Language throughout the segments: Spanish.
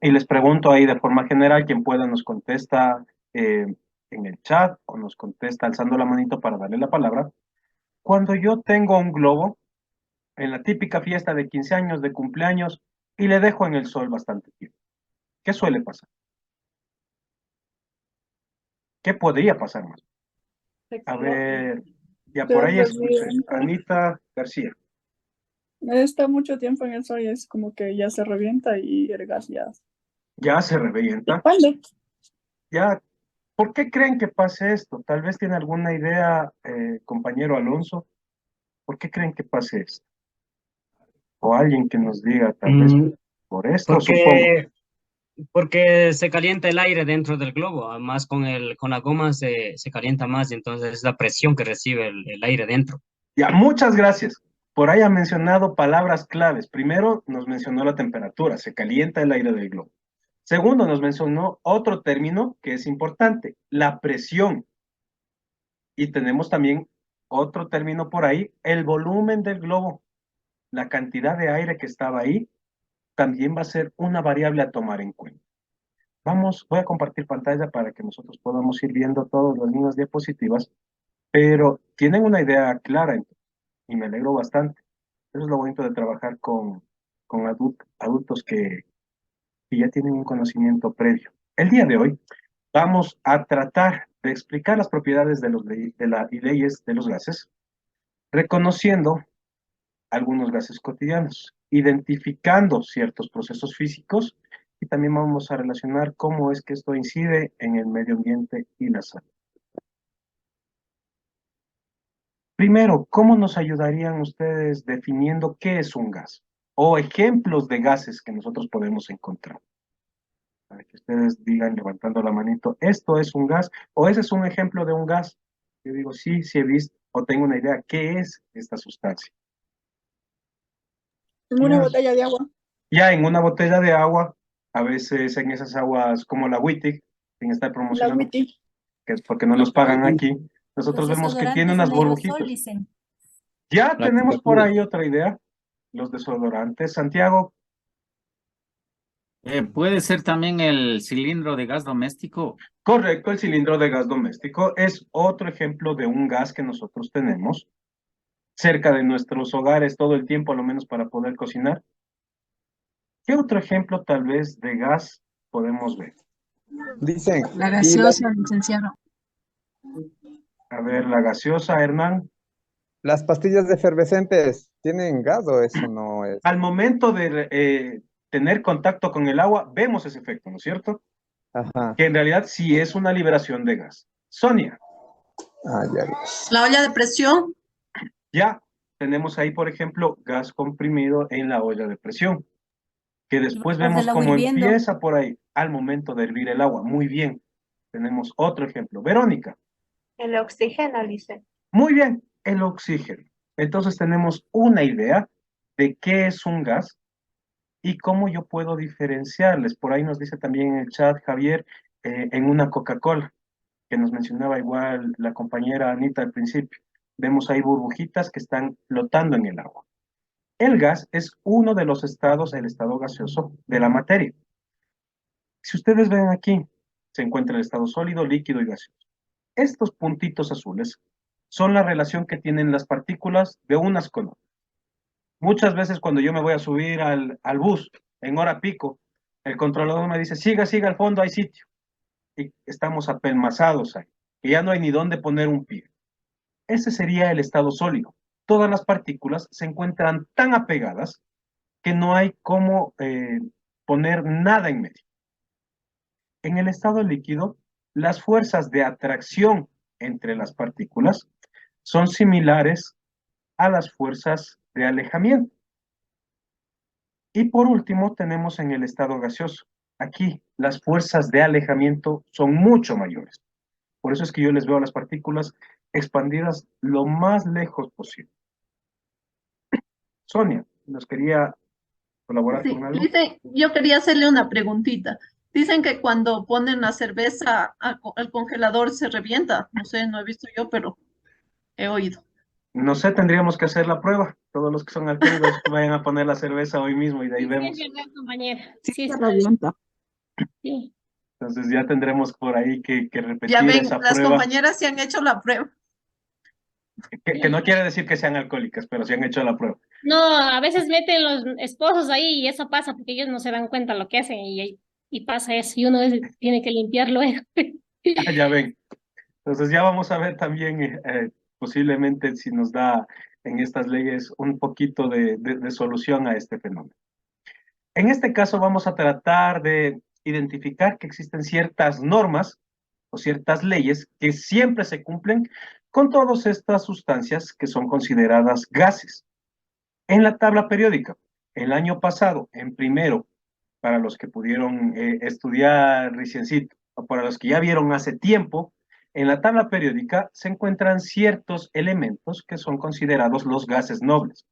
Y les pregunto ahí de forma general, quien pueda nos contesta en el chat o nos contesta alzando la manito para darle la palabra. Cuando yo tengo un globo en la típica fiesta de 15 años, de cumpleaños, y le dejo en el sol bastante tiempo, ¿qué suele pasar? ¿Qué podría pasar más? A ver, ya Se por ahí escuché. revienta. Anita García. Está mucho tiempo en el sol y es como que ya se revienta y el gas ya Ya se revienta. expande. Ya, ¿por qué creen que pase esto? Tal vez tiene alguna idea, compañero Alonso. ¿Por qué creen que pase esto? O alguien que nos diga, tal vez Mm, por esto, supongo. porque, porque se calienta el aire dentro del globo, además con la goma se calienta más y entonces es la presión que recibe el aire dentro. Ya, muchas gracias. Por ahí ha mencionado palabras claves. Primero, nos mencionó la temperatura, se calienta el aire del globo. Segundo, nos mencionó otro término que es importante, la presión. Y tenemos también otro término por ahí, el volumen del globo. La cantidad de aire que estaba ahí también va a ser una variable a tomar en cuenta. Voy a compartir pantalla para que nosotros podamos ir viendo todas las mismas diapositivas, pero tienen una idea clara y me alegro bastante. Eso es lo bonito de trabajar con adultos que ya tienen un conocimiento previo. El día de hoy vamos a tratar de explicar las propiedades y leyes de los gases, reconociendo algunos gases cotidianos, identificando ciertos procesos físicos y también vamos a relacionar cómo es que esto incide en el medio ambiente y la salud. Primero, ¿cómo nos ayudarían ustedes definiendo qué es un gas? O ejemplos de gases que nosotros podemos encontrar. Para que ustedes digan levantando la manito, esto es un gas, o ese es un ejemplo de un gas. Yo digo, sí, sí he visto, o tengo una idea, ¿qué es esta sustancia? En una Ya, botella de agua. ya en una botella de agua, a veces en esas aguas como la Wittig, sin estar La promocionando, witty. que es porque no nos pagan aquí, Los nosotros vemos que tiene desodorantes unas en aerosol, burbujitas. dicen. Ya La tenemos por temperatura. ahí otra idea, los desodorantes. Santiago, Puede ser también el cilindro de gas doméstico. correcto, el cilindro de gas doméstico es otro ejemplo de un gas que nosotros tenemos cerca de nuestros hogares todo el tiempo, a lo menos para poder cocinar. ¿Qué otro ejemplo tal vez de gas podemos ver? Dicen, La y gaseosa, licenciado. A ver, la gaseosa, Hernán. las pastillas efervescentes tienen gas o eso no es. Al momento de tener contacto con el agua, vemos ese efecto, ¿no es cierto? Ajá. Que en realidad sí es una liberación de gas. Sonia, Ah, ya. La olla de presión, ya tenemos ahí, por ejemplo, gas comprimido en la olla de presión, que El después vapor vemos del agua cómo hirviendo. empieza por ahí al momento de hervir el agua. Muy bien. Tenemos otro ejemplo. Verónica, El oxígeno, dice. muy bien, el oxígeno. Entonces tenemos una idea de qué es un gas y cómo yo puedo diferenciarles. Por ahí nos dice también en el chat Javier, en una Coca-Cola, que nos mencionaba igual la compañera Anita al principio. Vemos ahí burbujitas que están flotando en el agua. El gas es uno de los estados, el estado gaseoso de la materia. Si ustedes ven aquí, se encuentra el estado sólido, líquido y gaseoso. Estos puntitos azules son la relación que tienen las partículas de unas con otras. Muchas veces cuando yo me voy a subir al bus en hora pico, el controlador me dice, siga, siga al fondo, hay sitio. Y estamos apelmazados ahí, que ya no hay ni dónde poner un pie. Ese sería el estado sólido. Todas las partículas se encuentran tan apegadas que no hay cómo poner nada en medio. En el estado líquido, las fuerzas de atracción entre las partículas son similares a las fuerzas de alejamiento. Y por último, tenemos en el estado gaseoso. Aquí las fuerzas de alejamiento son mucho mayores. Por eso es que yo les veo a las partículas expandidas lo más lejos posible. Sonia, ¿nos quería colaborar con sí. algo? Dice, yo quería hacerle una preguntita. Dicen que cuando ponen la cerveza al congelador se revienta. No sé, no he visto yo, pero he oído. No sé, tendríamos que hacer la prueba. Todos los que son alcohólicos que vayan a poner la cerveza hoy mismo y de ahí Sí, sí, es vemos. verdad, compañera. Sí, Sí, se está. revienta. Sí. Entonces ya tendremos por ahí que Ya repetir ven, esa las prueba, compañeras se han hecho la prueba. que no quiere decir que sean alcohólicas, pero sí han hecho la prueba. No, a veces meten los esposos ahí y eso pasa porque ellos no se dan cuenta lo que hacen y pasa eso y uno tiene que limpiar luego. Ah, ya ven. Entonces ya vamos a ver también posiblemente si nos da en estas leyes un poquito de solución a este fenómeno. En este caso vamos a tratar de identificar que existen ciertas normas o ciertas leyes que siempre se cumplen con todas estas sustancias que son consideradas gases. En la tabla periódica, el año pasado, en primero, para los que pudieron estudiar reciencito, o para los que ya vieron hace tiempo, en la tabla periódica se encuentran ciertos elementos que son considerados los gases nobles,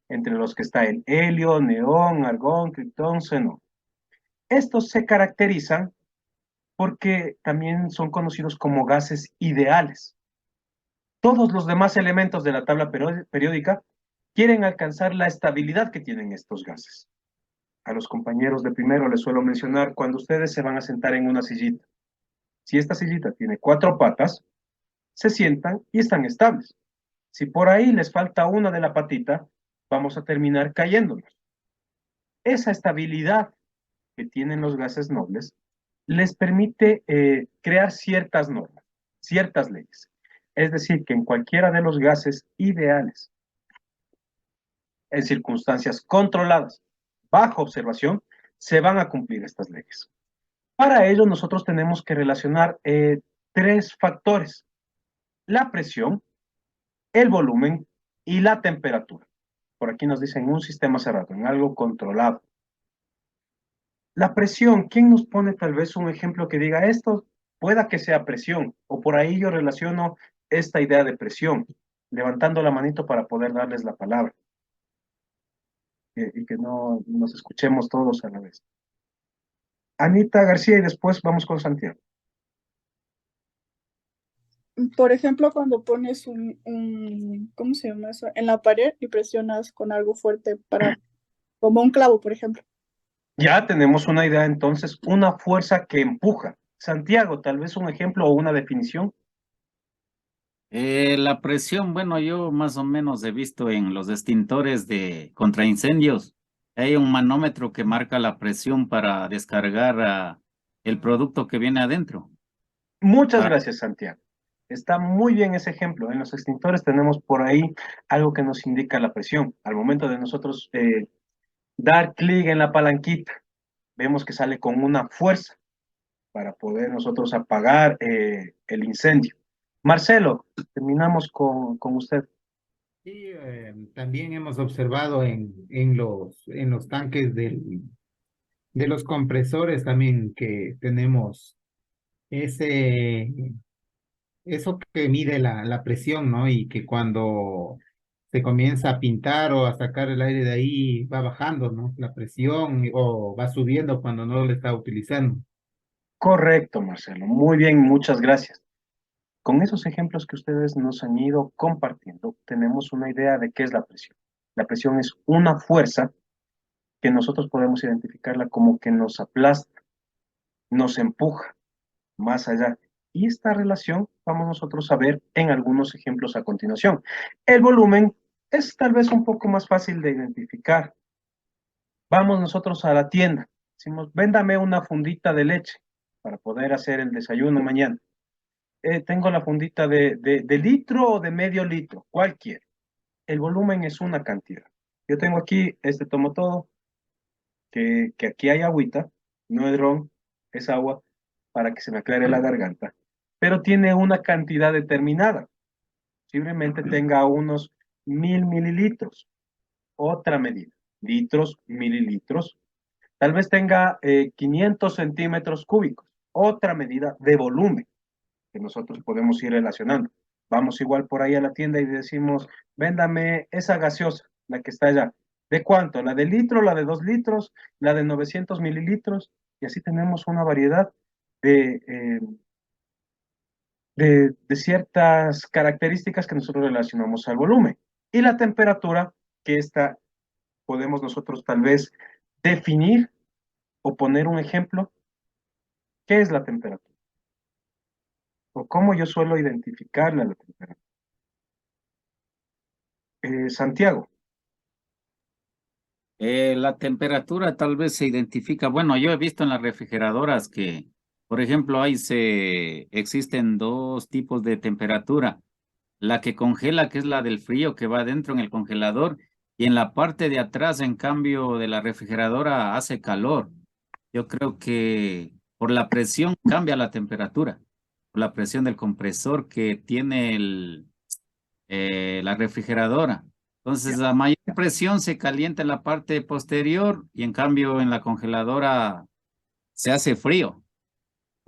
entre los que está el helio, neón, argón, criptón, xenón. Estos se caracterizan porque también son conocidos como gases ideales. Todos los demás elementos de la tabla periódica quieren alcanzar la estabilidad que tienen estos gases. A los compañeros de primero les suelo mencionar cuando ustedes se van a sentar en una sillita. Si esta sillita tiene 4 patas, se sientan y están estables. Si por ahí les falta una de la patita, vamos a terminar cayéndonos. Esa estabilidad que tienen los gases nobles les permite crear ciertas normas, ciertas leyes. Es decir, que en cualquiera de los gases ideales, en circunstancias controladas, bajo observación, se van a cumplir estas leyes. Para ello, nosotros tenemos que relacionar 3 factores: la presión, el volumen y la temperatura. Por aquí nos dicen un sistema cerrado, en algo controlado. La presión, ¿quién nos pone tal vez un ejemplo que diga esto? Pueda que sea presión, o por ahí yo relaciono esta idea de presión, levantando la manito para poder darles la palabra y que no nos escuchemos todos a la vez. Anita García y después vamos con Santiago. Por ejemplo, cuando pones ¿cómo se llama eso? En la pared y presionas con algo fuerte como un clavo, por ejemplo. Ya tenemos una idea entonces, una fuerza que empuja. Santiago, tal vez un ejemplo o una definición. La presión, bueno, yo más o menos he visto en los extintores de contra incendios. Hay un manómetro que marca la presión para descargar el producto que viene adentro. Muchas Ah, gracias, Santiago. Está muy bien ese ejemplo. En los extintores tenemos por ahí algo que nos indica la presión. Al momento de nosotros dar clic en la palanquita, vemos que sale con una fuerza para poder nosotros apagar el incendio. Marcelo, terminamos con usted. Sí, también hemos observado en los tanques de los compresores también que tenemos ese, eso que mide la presión, ¿no? Y que cuando se comienza a pintar o a sacar el aire de ahí va bajando, ¿no? La presión o va subiendo cuando no lo está utilizando. Correcto, Marcelo. Muy bien, muchas gracias. Con esos ejemplos que ustedes nos han ido compartiendo, tenemos una idea de qué es la presión. La presión es una fuerza que nosotros podemos identificarla como que nos aplasta, nos empuja más allá. Y esta relación vamos nosotros a ver en algunos ejemplos a continuación. El volumen es tal vez un poco más fácil de identificar. Vamos nosotros a la tienda, decimos, véndame una fundita de leche para poder hacer el desayuno mañana. Tengo la fundita de litro o de medio litro, cualquier. El volumen es una cantidad. Yo tengo aquí, tomo todo, que aquí hay agüita, no es ron, es agua, para que se me aclare la garganta, pero tiene una cantidad determinada. Posiblemente tenga unos 1000 mililitros, otra medida, litros, mililitros. Tal vez tenga 500 centímetros cúbicos, otra medida de volumen que nosotros podemos ir relacionando. Vamos igual por ahí a la tienda y decimos, véndame esa gaseosa, la que está allá. ¿De cuánto? ¿La de litro, la de 2 litros, la de 900 mililitros? Y así tenemos una variedad de, eh, de ciertas características que nosotros relacionamos al volumen. Y la temperatura, que esta podemos nosotros tal vez definir o poner un ejemplo ¿Qué es la temperatura? ¿O cómo yo suelo identificarla la temperatura? Santiago, La temperatura tal vez se identifica, bueno, yo he visto en las refrigeradoras que, por ejemplo, existen dos tipos de temperatura. La que congela, que es la del frío que va dentro en el congelador, y en la parte de atrás, en cambio, de la refrigeradora hace calor. Yo creo que por la presión cambia la temperatura, por la presión del compresor que tiene la refrigeradora. Entonces, a mayor presión se calienta en la parte posterior y en cambio en la congeladora se hace frío.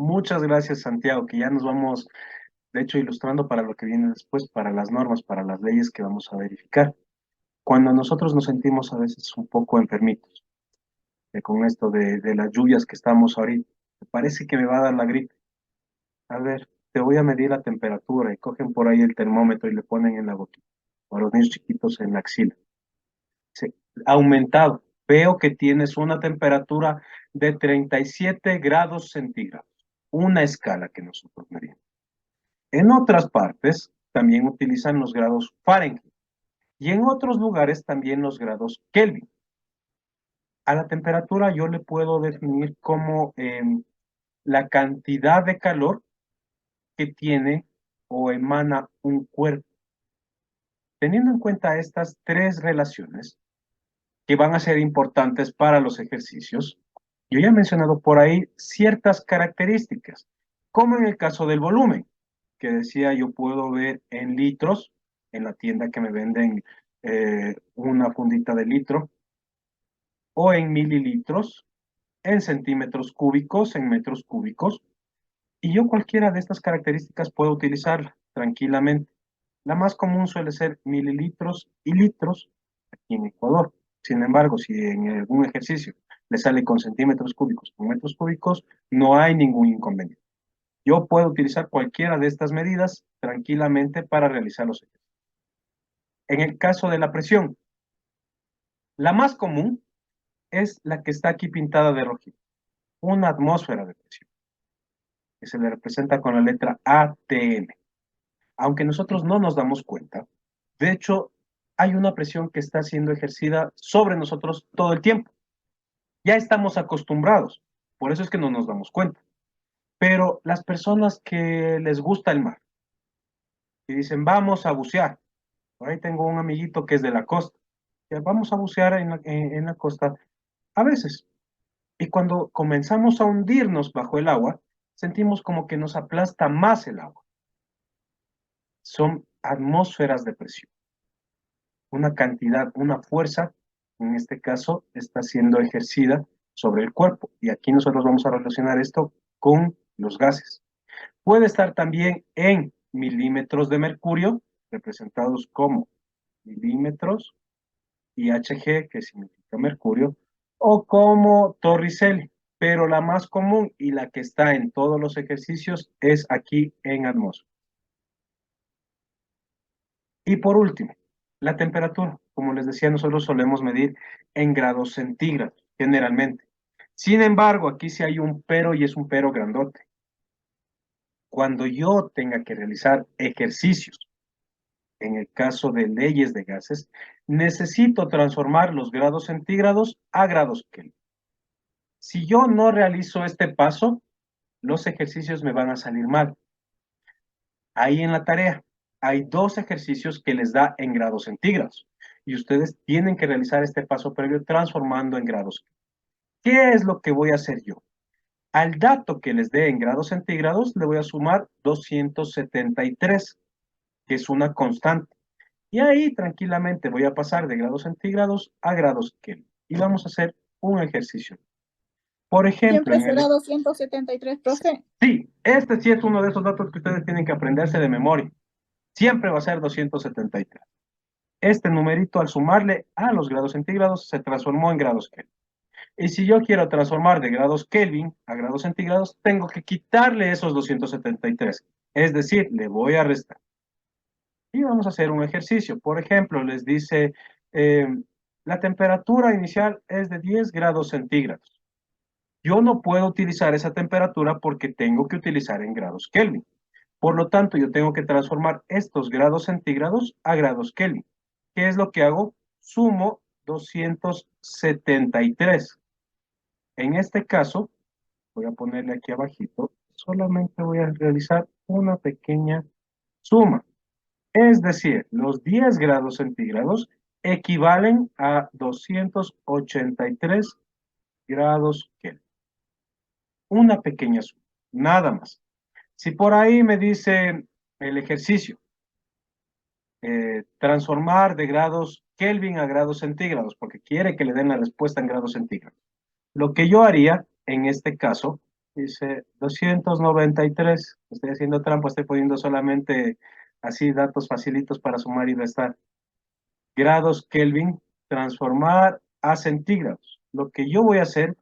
muchas gracias Santiago, que ya nos vamos, de hecho, ilustrando para lo que viene después, para las normas, para las leyes que vamos a verificar. Cuando nosotros nos sentimos a veces un poco enfermitos, con esto de las lluvias que estamos ahorita, me parece que me va a dar la gripe. A ver, te voy a medir la temperatura y cogen por ahí el termómetro y le ponen en la boquita, o a los niños chiquitos en la axila. Sí, aumentado. Veo que tienes una temperatura de 37 grados centígrados, una escala que nosotros medimos. En otras partes también utilizan los grados Fahrenheit y en otros lugares también los grados Kelvin. A la temperatura yo le puedo definir como la cantidad de calor que tiene o emana un cuerpo. Teniendo en cuenta estas tres relaciones que van a ser importantes para los ejercicios, yo ya he mencionado por ahí ciertas características, como en el caso del volumen, que decía yo puedo ver en litros, en la tienda que me venden una fundita de litro, o en mililitros, en centímetros cúbicos, en metros cúbicos, y yo cualquiera de estas características puedo utilizarla tranquilamente. La más común suele ser mililitros y litros aquí en Ecuador. Sin embargo, si en algún ejercicio le sale con centímetros cúbicos, con metros cúbicos, no hay ningún inconveniente. Yo puedo utilizar cualquiera de estas medidas tranquilamente para realizar los ejercicios. En el caso de la presión, la más común es la que está aquí pintada de rojito, una atmósfera de presión, que se le representa con la letra ATM. Aunque nosotros no nos damos cuenta, de hecho, hay una presión que está siendo ejercida sobre nosotros todo el tiempo. Ya estamos acostumbrados, por eso es que no nos damos cuenta. Pero las personas que les gusta el mar y dicen, vamos a bucear, por ahí tengo un amiguito que es de la costa, que vamos a bucear en la costa a veces. Y cuando comenzamos a hundirnos bajo el agua, sentimos como que nos aplasta más el agua. Son atmósferas de presión. Una cantidad, una fuerza, en este caso, está siendo ejercida sobre el cuerpo. Y aquí nosotros vamos a relacionar esto con los gases. Puede estar también en milímetros de mercurio, representados como milímetros, y Hg, que significa mercurio, o como Torricelli, pero la más común y la que está en todos los ejercicios es aquí en atmósfera. Y por último, la temperatura. Como les decía, nosotros solemos medir en grados centígrados, generalmente. Sin embargo, aquí sí hay un pero y es un pero grandote. Cuando yo tenga que realizar ejercicios, en el caso de leyes de gases, necesito transformar los grados centígrados a grados Kelvin. Si yo no realizo este paso, los ejercicios me van a salir mal. Ahí en la tarea hay dos ejercicios que les da en grados centígrados y ustedes tienen que realizar este paso previo transformando en grados. ¿Qué es lo que voy a hacer yo? Al dato que les dé en grados centígrados le voy a sumar 273, que es una constante. Y ahí tranquilamente voy a pasar de grados centígrados a grados Kelvin. Y vamos a hacer un ejercicio. Por ejemplo, Siempre será 273, profe. Sí, este sí es uno de esos datos que ustedes tienen que aprenderse de memoria. Siempre va a ser 273. Este numerito al sumarle a los grados centígrados se transformó en grados Kelvin. Y si yo quiero transformar de grados Kelvin a grados centígrados, tengo que quitarle esos 273. Es decir, le voy a restar. Y vamos a hacer un ejercicio. Por ejemplo, les dice, la temperatura inicial es de 10 grados centígrados. Yo no puedo utilizar esa temperatura porque tengo que utilizar en grados Kelvin. Por lo tanto, yo tengo que transformar estos grados centígrados a grados Kelvin. ¿Qué es lo que hago? Sumo 273. En este caso, voy a ponerle aquí abajito, solamente voy a realizar una pequeña suma. Es decir, los 10 grados centígrados equivalen a 283 grados Kelvin. Una pequeña suma, nada más. Si por ahí me dice el ejercicio, transformar de grados Kelvin a grados centígrados, porque quiere que le den la respuesta en grados centígrados. Lo que yo haría en este caso, dice 293, estoy haciendo trampa, estoy poniendo solamente así datos facilitos para sumar y restar. Grados Kelvin, transformar a centígrados. Lo que yo voy a hacer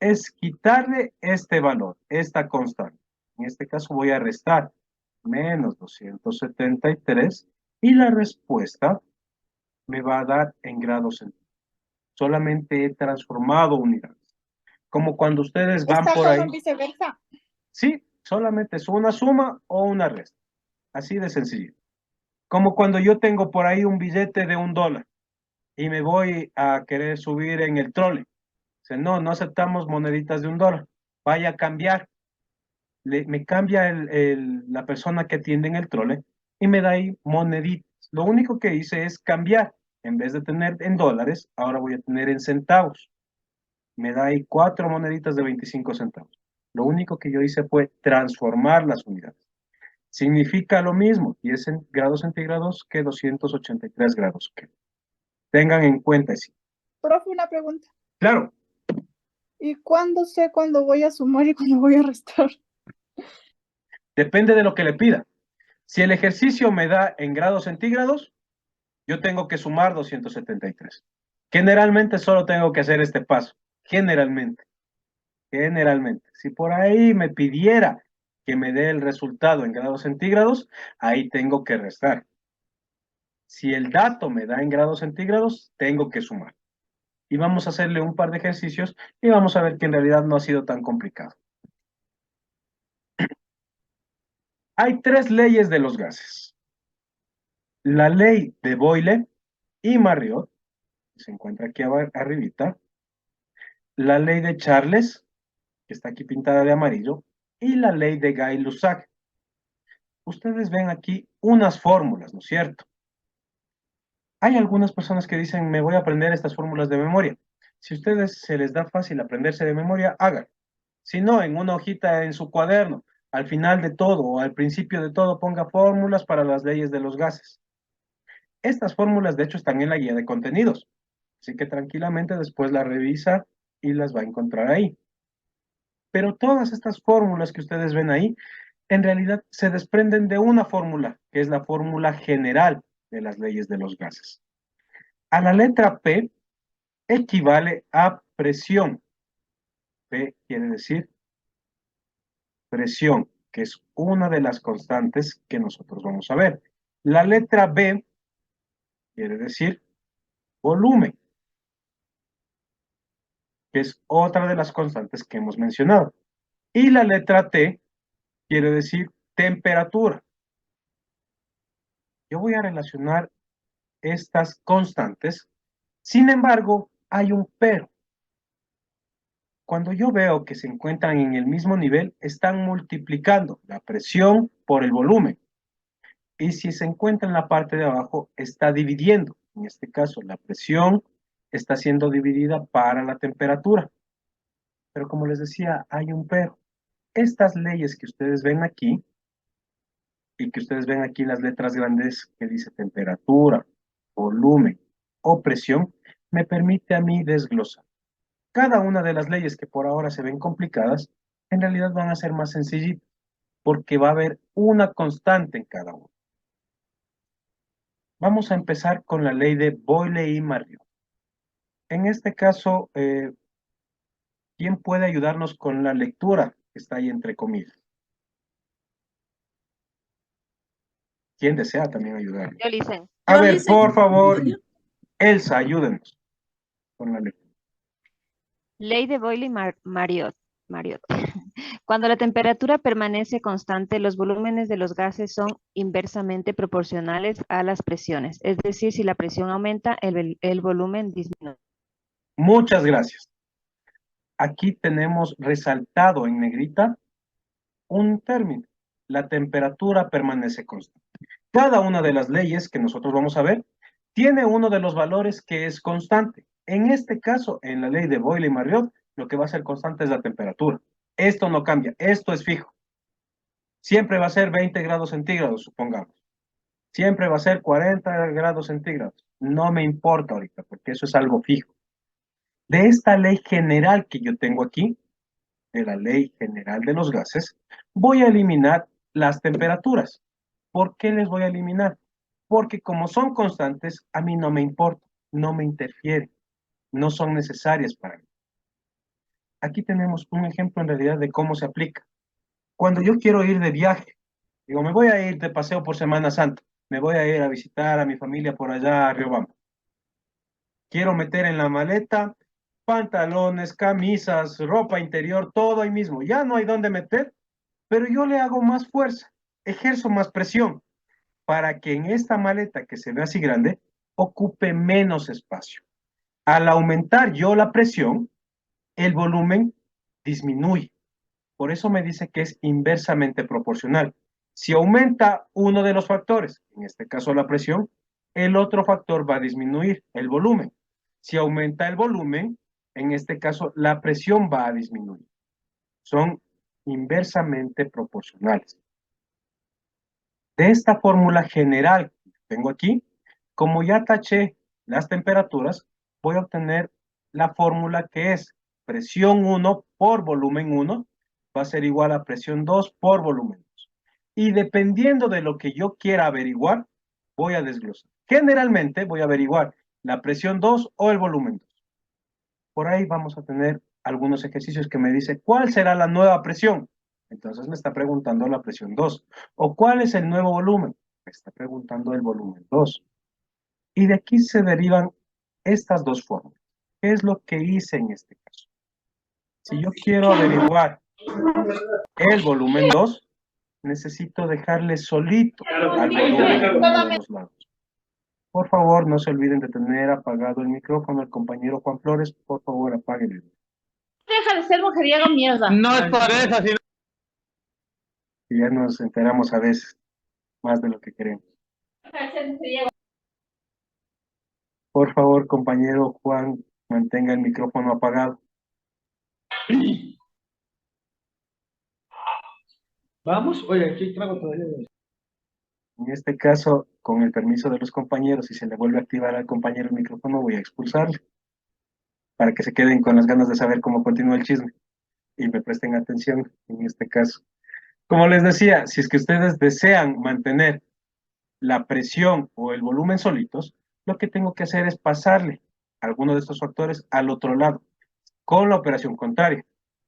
es quitarle este valor, esta constante. En este caso voy a restar menos 273 y la respuesta me va a dar en grados centígrados. Solamente he transformado unidades. Como cuando ustedes van ¿Está por todo ahí. en viceversa? Sí, solamente es una suma o una resta. Así de sencillo. Como cuando yo tengo por ahí un billete de $1 y me voy a querer subir en el trole. Dice, no, no aceptamos moneditas de $1. Vaya a cambiar. Me cambia la persona que atiende en el trole y me da ahí moneditas. Lo único que hice es cambiar. En vez de tener en dólares, ahora voy a tener en centavos. Me da ahí 4 moneditas de 25 centavos. Lo único que yo hice fue transformar las unidades. Significa lo mismo, 10 grados centígrados que 283 grados. Tengan en cuenta eso. Profe, una pregunta. Claro. ¿Y cuándo sé cuándo voy a sumar y cuándo voy a restar? Depende de lo que le pida. Si el ejercicio me da en grados centígrados, yo tengo que sumar 273. Generalmente solo tengo que hacer este paso. Generalmente. Si por ahí me pidiera que me dé el resultado en grados centígrados, ahí tengo que restar. Si el dato me da en grados centígrados, tengo que sumar. Y vamos a hacerle un par de ejercicios y vamos a ver que en realidad no ha sido tan complicado. Hay 3 leyes de los gases. La ley de Boyle y Marriott, que se encuentra aquí arribita. La ley de Charles, que está aquí pintada de amarillo, y la ley de Gay-Lussac. Ustedes ven aquí unas fórmulas, ¿no es cierto? Hay algunas personas que dicen, me voy a aprender estas fórmulas de memoria. Si a ustedes se les da fácil aprenderse de memoria, hagan. Si no, en una hojita en su cuaderno, al final de todo o al principio de todo, ponga fórmulas para las leyes de los gases. Estas fórmulas, de hecho, están en la guía de contenidos. Así que tranquilamente después la revisa y las va a encontrar ahí. Pero todas estas fórmulas que ustedes ven ahí, en realidad se desprenden de una fórmula, que es la fórmula general de las leyes de los gases. A la letra P equivale a presión. P quiere decir presión, que es una de las constantes que nosotros vamos a ver. La letra B quiere decir volumen, que es otra de las constantes que hemos mencionado. Y la letra T quiere decir temperatura. Yo voy a relacionar estas constantes, sin embargo, hay un pero. Cuando yo veo que se encuentran en el mismo nivel, están multiplicando la presión por el volumen. Y si se encuentra en la parte de abajo, está dividiendo. En este caso, la presión está siendo dividida para la temperatura. Pero como les decía, hay un pero. Estas leyes que ustedes ven aquí, y que ustedes ven aquí las letras grandes que dice temperatura, volumen o presión, me permite a mí desglosar. Cada una de las leyes que por ahora se ven complicadas, en realidad van a ser más sencillitas, porque va a haber una constante en cada una. Vamos a empezar con la ley de Boyle y Marriott. En este caso, ¿quién puede ayudarnos con la lectura que está ahí entre comillas? ¿Quién desea también ayudar? Yo, Licen. A Yo, ver, Licen. por favor, Elsa, ayúdenos con la lectura. Ley de Boyle y Marriott. Marriott. Cuando la temperatura permanece constante, los volúmenes de los gases son inversamente proporcionales a las presiones. Es decir, si la presión aumenta, el volumen disminuye. Muchas gracias. Aquí tenemos resaltado en negrita un término. La temperatura permanece constante. Cada una de las leyes que nosotros vamos a ver tiene uno de los valores que es constante. En este caso, en la ley de Boyle y Marriott, lo que va a ser constante es la temperatura. Esto no cambia, esto es fijo. Siempre va a ser 20 grados centígrados, supongamos. Siempre va a ser 40 grados centígrados. No me importa ahorita, porque eso es algo fijo. De esta ley general que yo tengo aquí, de la ley general de los gases, voy a eliminar las temperaturas. ¿Por qué les voy a eliminar? Porque como son constantes, a mí no me importa, no me interfiere, no son necesarias para mí. Aquí tenemos un ejemplo en realidad de cómo se aplica. Cuando yo quiero ir de viaje, digo, me voy a ir de paseo por Semana Santa, me voy a ir a visitar a mi familia por allá a Riobamba. Quiero meter en la maleta pantalones, camisas, ropa interior, todo ahí mismo. Ya no hay dónde meter, pero yo le hago más fuerza, ejerzo más presión para que en esta maleta que se ve así grande, ocupe menos espacio. Al aumentar yo la presión, el volumen disminuye. Por eso me dice que es inversamente proporcional. Si aumenta uno de los factores, en este caso la presión, el otro factor va a disminuir, el volumen. Si aumenta el volumen, en este caso la presión va a disminuir. Son inversamente proporcionales. De esta fórmula general que tengo aquí, como ya taché las temperaturas, voy a obtener la fórmula que es presión 1 por volumen 1 va a ser igual a presión 2 por volumen 2. Y dependiendo de lo que yo quiera averiguar, voy a desglosar. Generalmente voy a averiguar la presión 2 o el volumen 2. Por ahí vamos a tener algunos ejercicios que me dicen cuál será la nueva presión. Entonces me está preguntando la presión 2. ¿O cuál es el nuevo volumen? Me está preguntando el volumen 2. Y de aquí se derivan estas dos fórmulas. ¿Qué es lo que hice en este caso? Si yo quiero averiguar el volumen 2, necesito dejarle solito al volumen en uno de los lados. Por favor, no se olviden de tener apagado el micrófono. El compañero Juan Flores, por favor, apáguenlo. Deja de ser mujeriego, mierda. No es por eso, sino... Y ya nos enteramos a veces más de lo que queremos. Deja de ser mujeriego. Por favor, compañero Juan, mantenga el micrófono apagado. Vamos, oye, aquí trago todavía. En este caso, con el permiso de los compañeros, si se le vuelve a activar al compañero el micrófono, voy a expulsarle para que se queden con las ganas de saber cómo continúa el chisme y me presten atención en este caso. Como les decía, si es que ustedes desean mantener la presión o el volumen solitos, lo que tengo que hacer es pasarle alguno de estos factores al otro lado, con la operación contraria.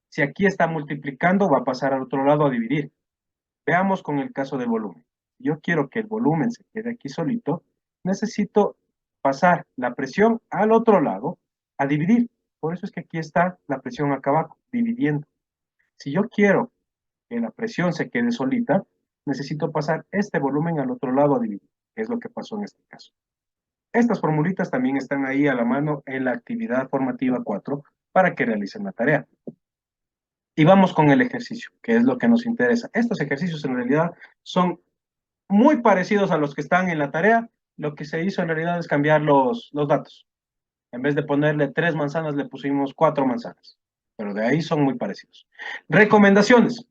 Si aquí está multiplicando, va a pasar al otro lado a dividir. Veamos con el caso del volumen. Yo quiero que el volumen se quede aquí solito, necesito pasar la presión al otro lado a dividir. Por eso es que aquí está la presión acá abajo, dividiendo. Si yo quiero que la presión se quede solita, necesito pasar este volumen al otro lado a dividir, que es lo que pasó en este caso. Estas formulitas también están ahí a la mano en la actividad formativa 4 para que realicen la tarea. Y vamos con el ejercicio, que es lo que nos interesa. Estos ejercicios en realidad son muy parecidos a los que están en la tarea. Lo que se hizo en realidad es cambiar los datos. En vez de ponerle 3 manzanas, le pusimos 4 manzanas. Pero de ahí son muy parecidos. Recomendaciones.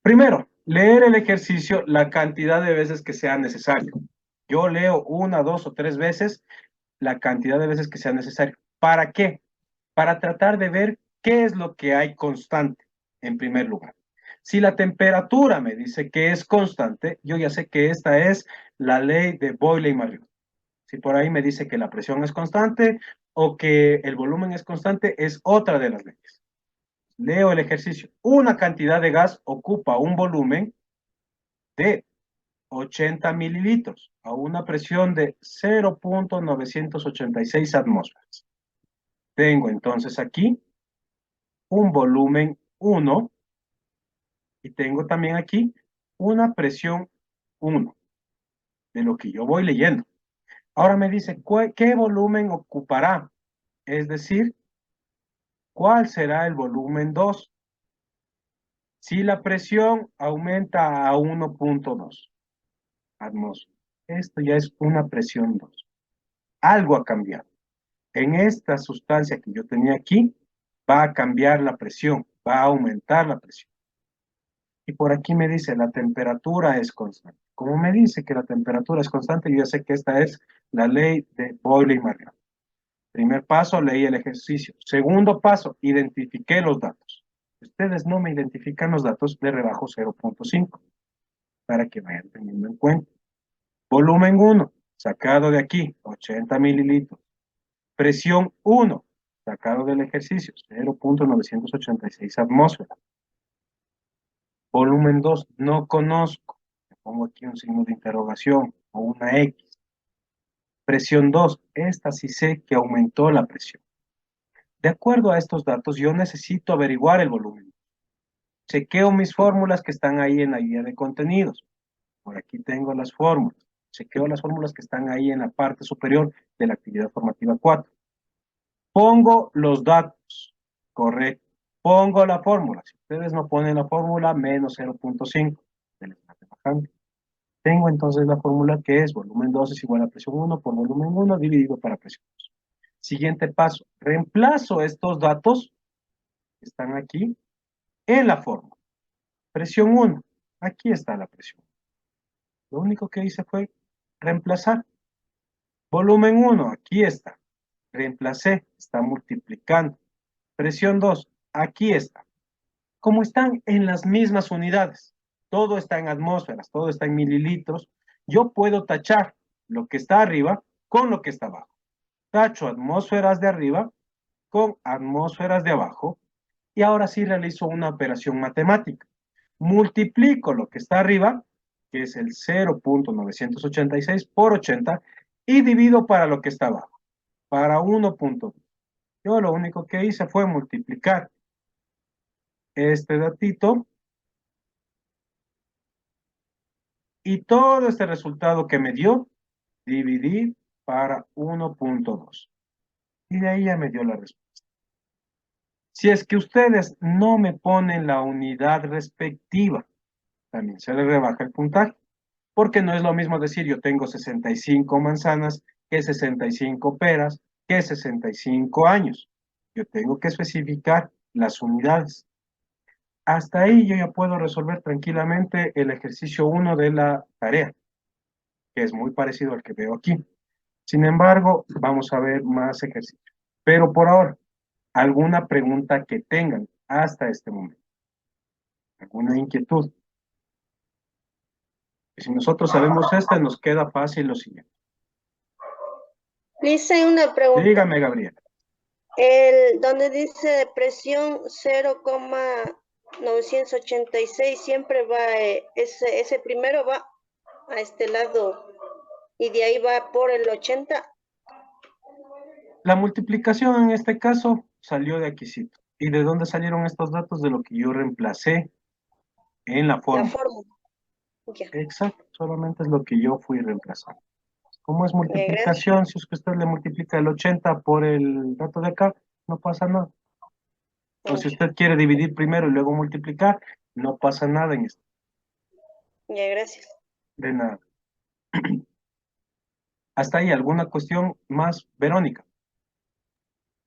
Primero, leer el ejercicio la cantidad de veces que sea necesario. Yo leo 1, 2 o 3 veces la cantidad de veces que sea necesario. ¿Para qué? Para tratar de ver qué es lo que hay constante, en primer lugar. Si la temperatura me dice que es constante, yo ya sé que esta es la ley de Boyle y Marriott. Si por ahí me dice que la presión es constante o que el volumen es constante, es otra de las leyes. Leo el ejercicio. Una cantidad de gas ocupa un volumen de 80 mililitros a una presión de 0.986 atmósferas. Tengo entonces aquí un volumen 1 y tengo también aquí una presión 1 de lo que yo voy leyendo. Ahora me dice, ¿qué volumen ocupará? Es decir, ¿cuál será el volumen 2? Si la presión aumenta a 1.2 atmósferas, esto ya es una presión 2. Algo ha cambiado. En esta sustancia que yo tenía aquí, va a cambiar la presión, va a aumentar la presión. Y por aquí me dice, la temperatura es constante. Como me dice que la temperatura es constante, yo ya sé que esta es la ley de Boyle-Margaret. Primer paso, leí el ejercicio. Segundo paso, identifiqué los datos. Si ustedes no me identifican los datos, le rebajo 0.5 para que vayan teniendo en cuenta. Volumen 1, sacado de aquí, 80 mililitros. Presión 1, sacado del ejercicio, 0.986 atmósferas. Volumen 2, no conozco. Le pongo aquí un signo de interrogación o una X. Presión 2, esta sí sé que aumentó la presión. De acuerdo a estos datos, yo necesito averiguar el volumen. Chequeo mis fórmulas que están ahí en la guía de contenidos. Por aquí tengo las fórmulas. Chequeo las fórmulas que están ahí en la parte superior de la actividad formativa 4. Pongo los datos. Correcto. Pongo la fórmula. Si ustedes no ponen la fórmula, menos 0.5. Se les está bajando. Tengo entonces la fórmula que es volumen 2 es igual a presión 1 por volumen 1 dividido para presión 2. Siguiente paso. Reemplazo estos datos que están aquí en la fórmula. Presión 1. Aquí está la presión. Lo único que hice fue reemplazar. Volumen 1. Aquí está. Reemplacé. Está multiplicando. Presión 2. Aquí está. Como están en las mismas unidades, todo está en atmósferas, todo está en mililitros, yo puedo tachar lo que está arriba con lo que está abajo. Tacho atmósferas de arriba con atmósferas de abajo y ahora sí realizo una operación matemática. Multiplico lo que está arriba, que es el 0.986 por 80, y divido para lo que está abajo, para 1.2. Yo lo único que hice fue multiplicar este datito y todo este resultado que me dio, dividí para 1.2. Y de ahí ya me dio la respuesta. Si es que ustedes no me ponen la unidad respectiva, también se les rebaja el puntaje. Porque no es lo mismo decir yo tengo 65 manzanas que 65 peras que 65 años. Yo tengo que especificar las unidades. Hasta ahí yo ya puedo resolver tranquilamente el ejercicio 1 de la tarea, que es muy parecido al que veo aquí. Sin embargo, vamos a ver más ejercicios. Pero por ahora, ¿alguna pregunta que tengan hasta este momento? ¿Alguna inquietud? Si nosotros sabemos esta, nos queda fácil lo siguiente. Le hice una pregunta. Dígame, Gabriel. Donde dice presión 0,986, siempre va, ese primero va a este lado y de ahí va por el 80. La multiplicación en este caso salió de aquícito. ¿Y de dónde salieron estos datos? De lo que yo reemplacé en la fórmula. La fórmula. Ya. Exacto, solamente es lo que yo fui reemplazando. ¿Cómo es multiplicación? Si es que usted le multiplica el 80 por el dato de acá, no pasa nada. O si usted quiere dividir primero y luego multiplicar, no pasa nada en esto. Ya, gracias. De nada. Hasta ahí, ¿alguna cuestión más, Verónica?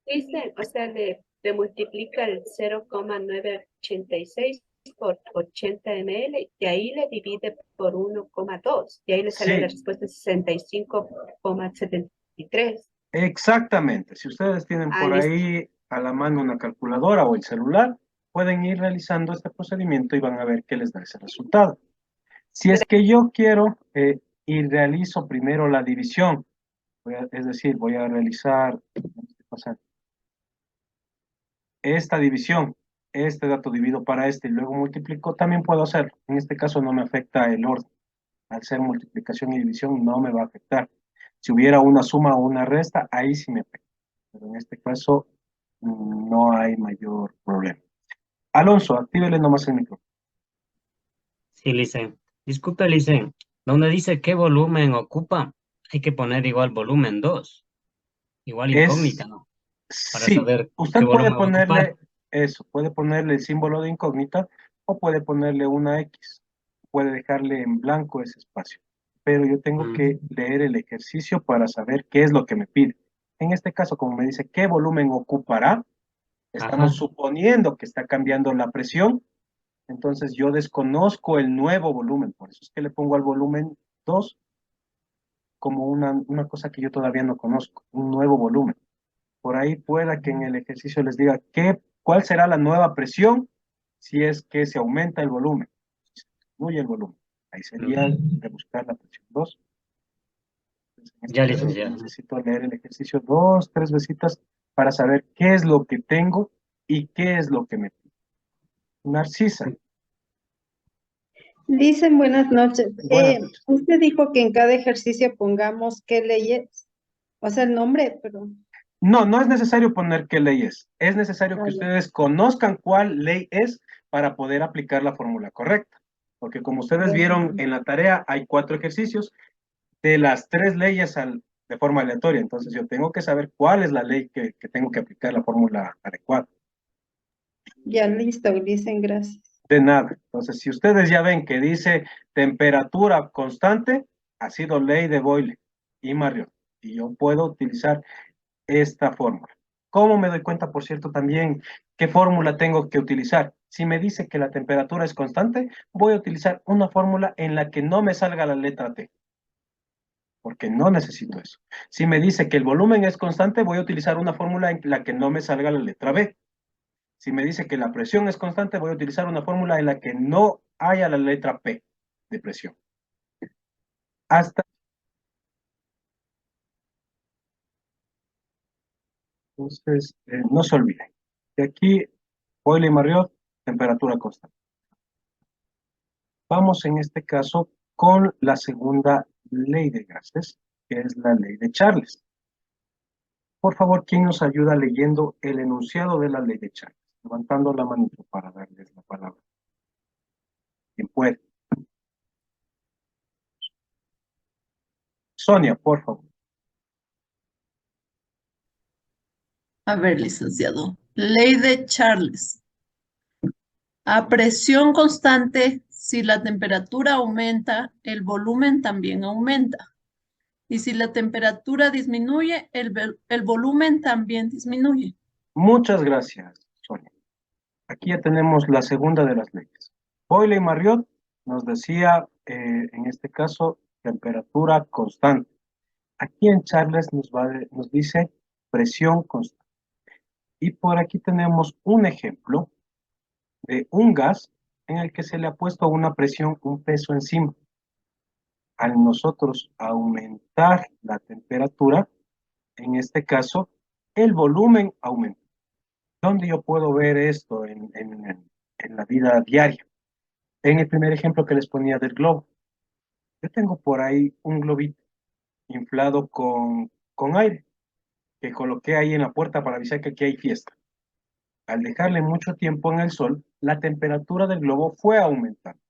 Dice, o sea, le multiplica el 0,986 por 80 ml y ahí le divide por 1,2 y ahí le sale Sí. la respuesta 65,73. Exactamente. Si ustedes tienen por listo. ahí a la mano una calculadora o el celular, pueden ir realizando este procedimiento y van a ver qué les da ese resultado. Si es que yo quiero y realizo primero la división, es decir, voy a realizar esta división, este dato divido para este y luego multiplico, también puedo hacerlo. En este caso no me afecta el orden. Al ser multiplicación y división no me va a afectar. Si hubiera una suma o una resta, ahí sí me afecta. Pero en este caso no hay mayor problema. Alonso, actívele nomás el micrófono. Sí, Lice. Disculpe, Lice. Donde dice qué volumen ocupa, hay que poner igual volumen 2. Igual incógnita, ¿no? Para Sí, saber qué usted puede volumen va a ocupar. ponerle eso, puede ponerle el símbolo de incógnita o puede ponerle una X, puede dejarle en blanco ese espacio, pero yo tengo que leer el ejercicio para saber qué es lo que me pide. En este caso, como me dice qué volumen ocupará, estamos Ajá. suponiendo que está cambiando la presión, entonces yo desconozco el nuevo volumen, por eso es que le pongo al volumen 2 como una cosa que yo todavía no conozco, un nuevo volumen. Por ahí pueda que en el ejercicio les diga cuál será la nueva presión si es que se aumenta el volumen, si se disminuye el volumen. Ahí sería de buscar la presión 2. Entonces, en este Ya, caso, licenciado. necesito leer el ejercicio 2, 3 veces para saber qué es lo que tengo y qué es lo que me pide. Narcisa, Dicen buenas noches. buenas noches. Usted dijo que en cada ejercicio pongamos qué leyes, o sea, el nombre, perdón. No, no es necesario poner qué ley es. Es necesario que Ah, ya. ustedes conozcan cuál ley es para poder aplicar la fórmula correcta. Porque como ustedes vieron en la tarea, hay 4 ejercicios de las 3 leyes de forma aleatoria. Entonces yo tengo que saber cuál es la ley que tengo que aplicar la fórmula adecuada. Ya listo, dicen gracias. De nada. Entonces, si ustedes ya ven que dice temperatura constante, ha sido ley de Boyle y Marriott. Y yo puedo utilizar esta fórmula. ¿Cómo me doy cuenta, por cierto, también qué fórmula tengo que utilizar? Si me dice que la temperatura es constante, voy a utilizar una fórmula en la que no me salga la letra T, porque no necesito eso. Si me dice que el volumen es constante, voy a utilizar una fórmula en la que no me salga la letra B. Si me dice que la presión es constante, voy a utilizar una fórmula en la que no haya la letra P de presión. Hasta entonces, no se olviden. De aquí, Boyle y Marriott, temperatura constante. Vamos en este caso con la segunda ley de gases, que es la ley de Charles. Por favor, ¿quién nos ayuda leyendo el enunciado de la ley de Charles? Levantando la manito para darles la palabra. ¿Quién puede? Sonia, por favor. A ver, licenciado. Ley de Charles. A presión constante, si la temperatura aumenta, el volumen también aumenta. Y si la temperatura disminuye, el volumen también disminuye. Muchas gracias, Sonia. Aquí ya tenemos la segunda de las leyes. Boyle y Marriott nos decía, en este caso, temperatura constante. Aquí en Charles nos dice presión constante. Y por aquí tenemos un ejemplo de un gas en el que se le ha puesto una presión, un peso encima. Al nosotros aumentar la temperatura, en este caso, el volumen aumenta. ¿Dónde yo puedo ver esto en la vida diaria? En el primer ejemplo que les ponía del globo. Yo tengo por ahí un globito inflado con aire que coloqué ahí en la puerta para avisar que aquí hay fiesta. Al dejarle mucho tiempo en el sol, la temperatura del globo fue aumentando.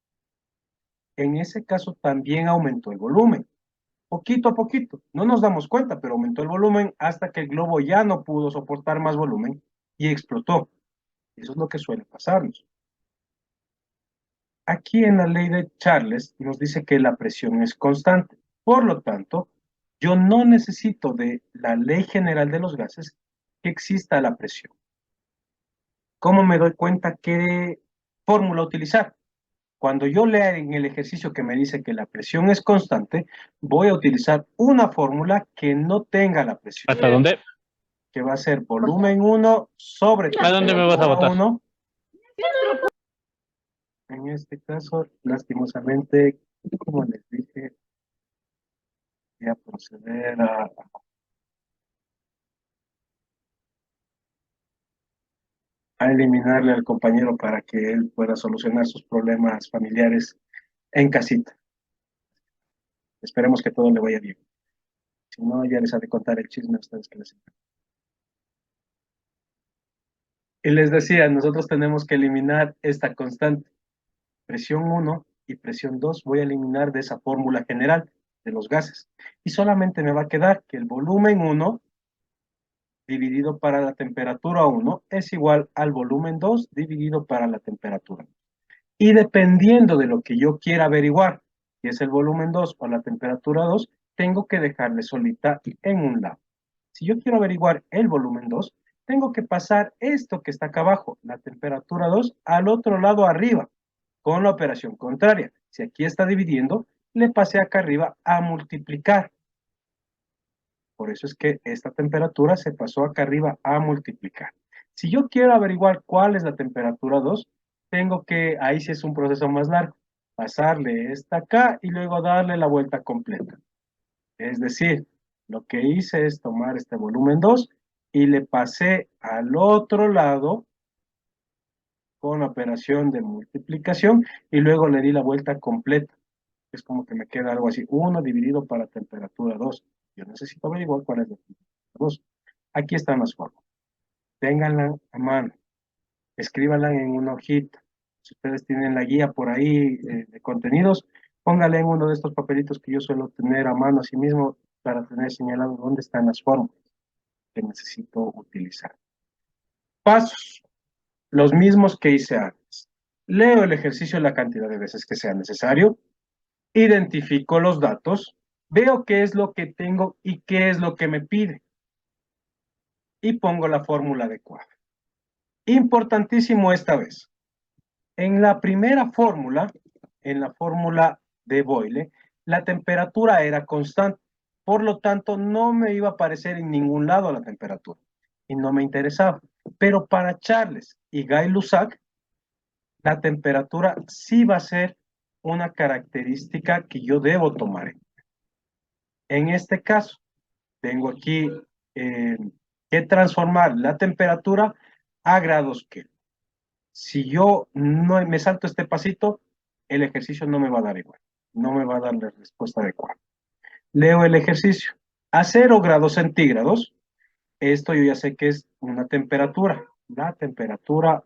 En ese caso también aumentó el volumen, poquito a poquito. No nos damos cuenta, pero aumentó el volumen hasta que el globo ya no pudo soportar más volumen y explotó. Eso es lo que suele pasarnos. Aquí en la ley de Charles nos dice que la presión es constante. Por lo tanto, yo no necesito de la ley general de los gases que exista la presión. ¿Cómo me doy cuenta qué fórmula utilizar? Cuando yo lea en el ejercicio que me dice que la presión es constante, voy a utilizar una fórmula que no tenga la presión. ¿Hasta dónde? Que va a ser volumen 1 sobre ¿A dónde me vas a temperatura votar? 1. En este caso, lastimosamente, como les dije, voy a proceder a eliminarle al compañero para que él pueda solucionar sus problemas familiares en casita. Esperemos que todo le vaya bien. Si no, ya les ha de contar el chisme a ustedes que les encanta. Y les decía, nosotros tenemos que eliminar esta constante. Presión 1 y presión 2 voy a eliminar de esa fórmula general de los gases. Y solamente me va a quedar que el volumen 1 dividido para la temperatura 1 es igual al volumen 2 dividido para la temperatura. Y dependiendo de lo que yo quiera averiguar, si es el volumen 2 o la temperatura 2, tengo que dejarle solita en un lado. Si yo quiero averiguar el volumen 2, tengo que pasar esto que está acá abajo, la temperatura 2, al otro lado arriba, con la operación contraria. Si aquí está dividiendo, le pasé acá arriba a multiplicar. Por eso es que esta temperatura se pasó acá arriba a multiplicar. Si yo quiero averiguar cuál es la temperatura 2, tengo que, ahí sí es un proceso más largo, pasarle esta acá y luego darle la vuelta completa. Es decir, lo que hice es tomar este volumen 2 y le pasé al otro lado con la operación de multiplicación y luego le di la vuelta completa. Es como que me queda algo así, 1 dividido para temperatura 2. Yo necesito averiguar cuál es la temperatura 2. Aquí están las formas. Ténganla a mano. Escríbanla en una hojita. Si ustedes tienen la guía por ahí de contenidos, pónganla en uno de estos papelitos que yo suelo tener a mano así mismo para tener señalado dónde están las formas que necesito utilizar. Pasos. Los mismos que hice antes. Leo el ejercicio la cantidad de veces que sea necesario. Identifico los datos. Veo qué es lo que tengo y qué es lo que me pide. Y pongo la fórmula adecuada. Importantísimo esta vez. En la primera fórmula, en la fórmula de Boyle, la temperatura era constante. Por lo tanto, no me iba a aparecer en ningún lado la temperatura. Y no me interesaba. Pero para Charles y Gay-Lussac, la temperatura sí va a ser una característica que yo debo tomar. En este caso, tengo aquí que transformar la temperatura a grados Kelvin. Si yo no me salto este pasito, el ejercicio no me va a dar igual. No me va a dar la respuesta adecuada. Leo el ejercicio. A 0 grados centígrados, esto yo ya sé que es una temperatura. La temperatura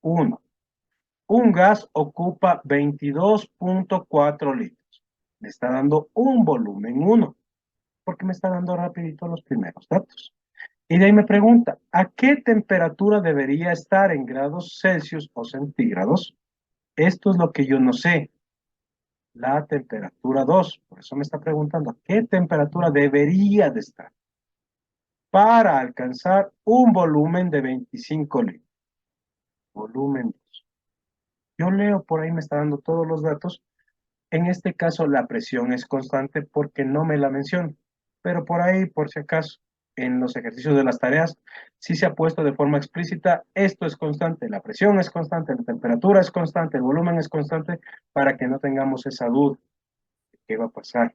1. Un gas ocupa 22.4 litros. Me está dando un volumen 1, porque me está dando rapidito los primeros datos. Y de ahí me pregunta, ¿a qué temperatura debería estar en grados Celsius o centígrados? Esto es lo que yo no sé. La temperatura 2, por eso me está preguntando, ¿a qué temperatura debería de estar? Para alcanzar un volumen de 25 litros. Volumen 2. Yo leo, por ahí me está dando todos los datos. En este caso la presión es constante porque no me la menciona. Pero por ahí, por si acaso, en los ejercicios de las tareas, sí se ha puesto de forma explícita, esto es constante, la presión es constante, la temperatura es constante, el volumen es constante, para que no tengamos esa duda de qué va a pasar.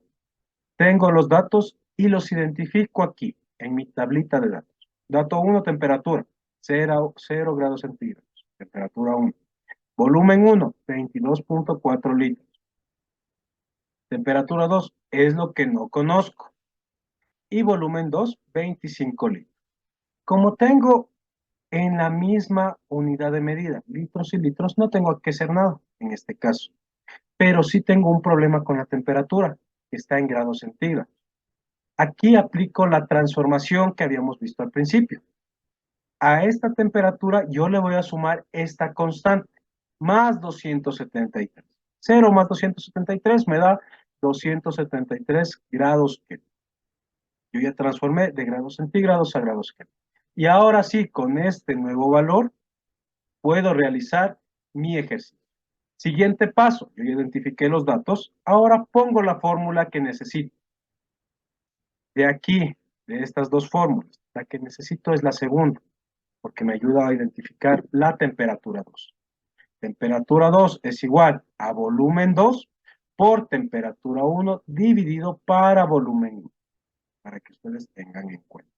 Tengo los datos y los identifico aquí, en mi tablita de datos. Dato 1, temperatura, 0 grados centígrados, temperatura 1. Volumen 1, 22.4 litros. Temperatura 2, es lo que no conozco. Y volumen 2, 25 litros. Como tengo en la misma unidad de medida, litros y litros, no tengo que hacer nada en este caso. Pero sí tengo un problema con la temperatura, que está en grados centígrados. Aquí aplico la transformación que habíamos visto al principio. A esta temperatura yo le voy a sumar esta constante, más 273. 0 más 273 me da 273 grados Kelvin. Yo ya transformé de grados centígrados a grados Kelvin. Y ahora sí, con este nuevo valor, puedo realizar mi ejercicio. Siguiente paso, yo ya identifiqué los datos, ahora pongo la fórmula que necesito. De aquí, de estas dos fórmulas, la que necesito es la segunda, porque me ayuda a identificar la temperatura 2. Temperatura 2 es igual a volumen 2 por temperatura 1 dividido para volumen 1, para que ustedes tengan en cuenta.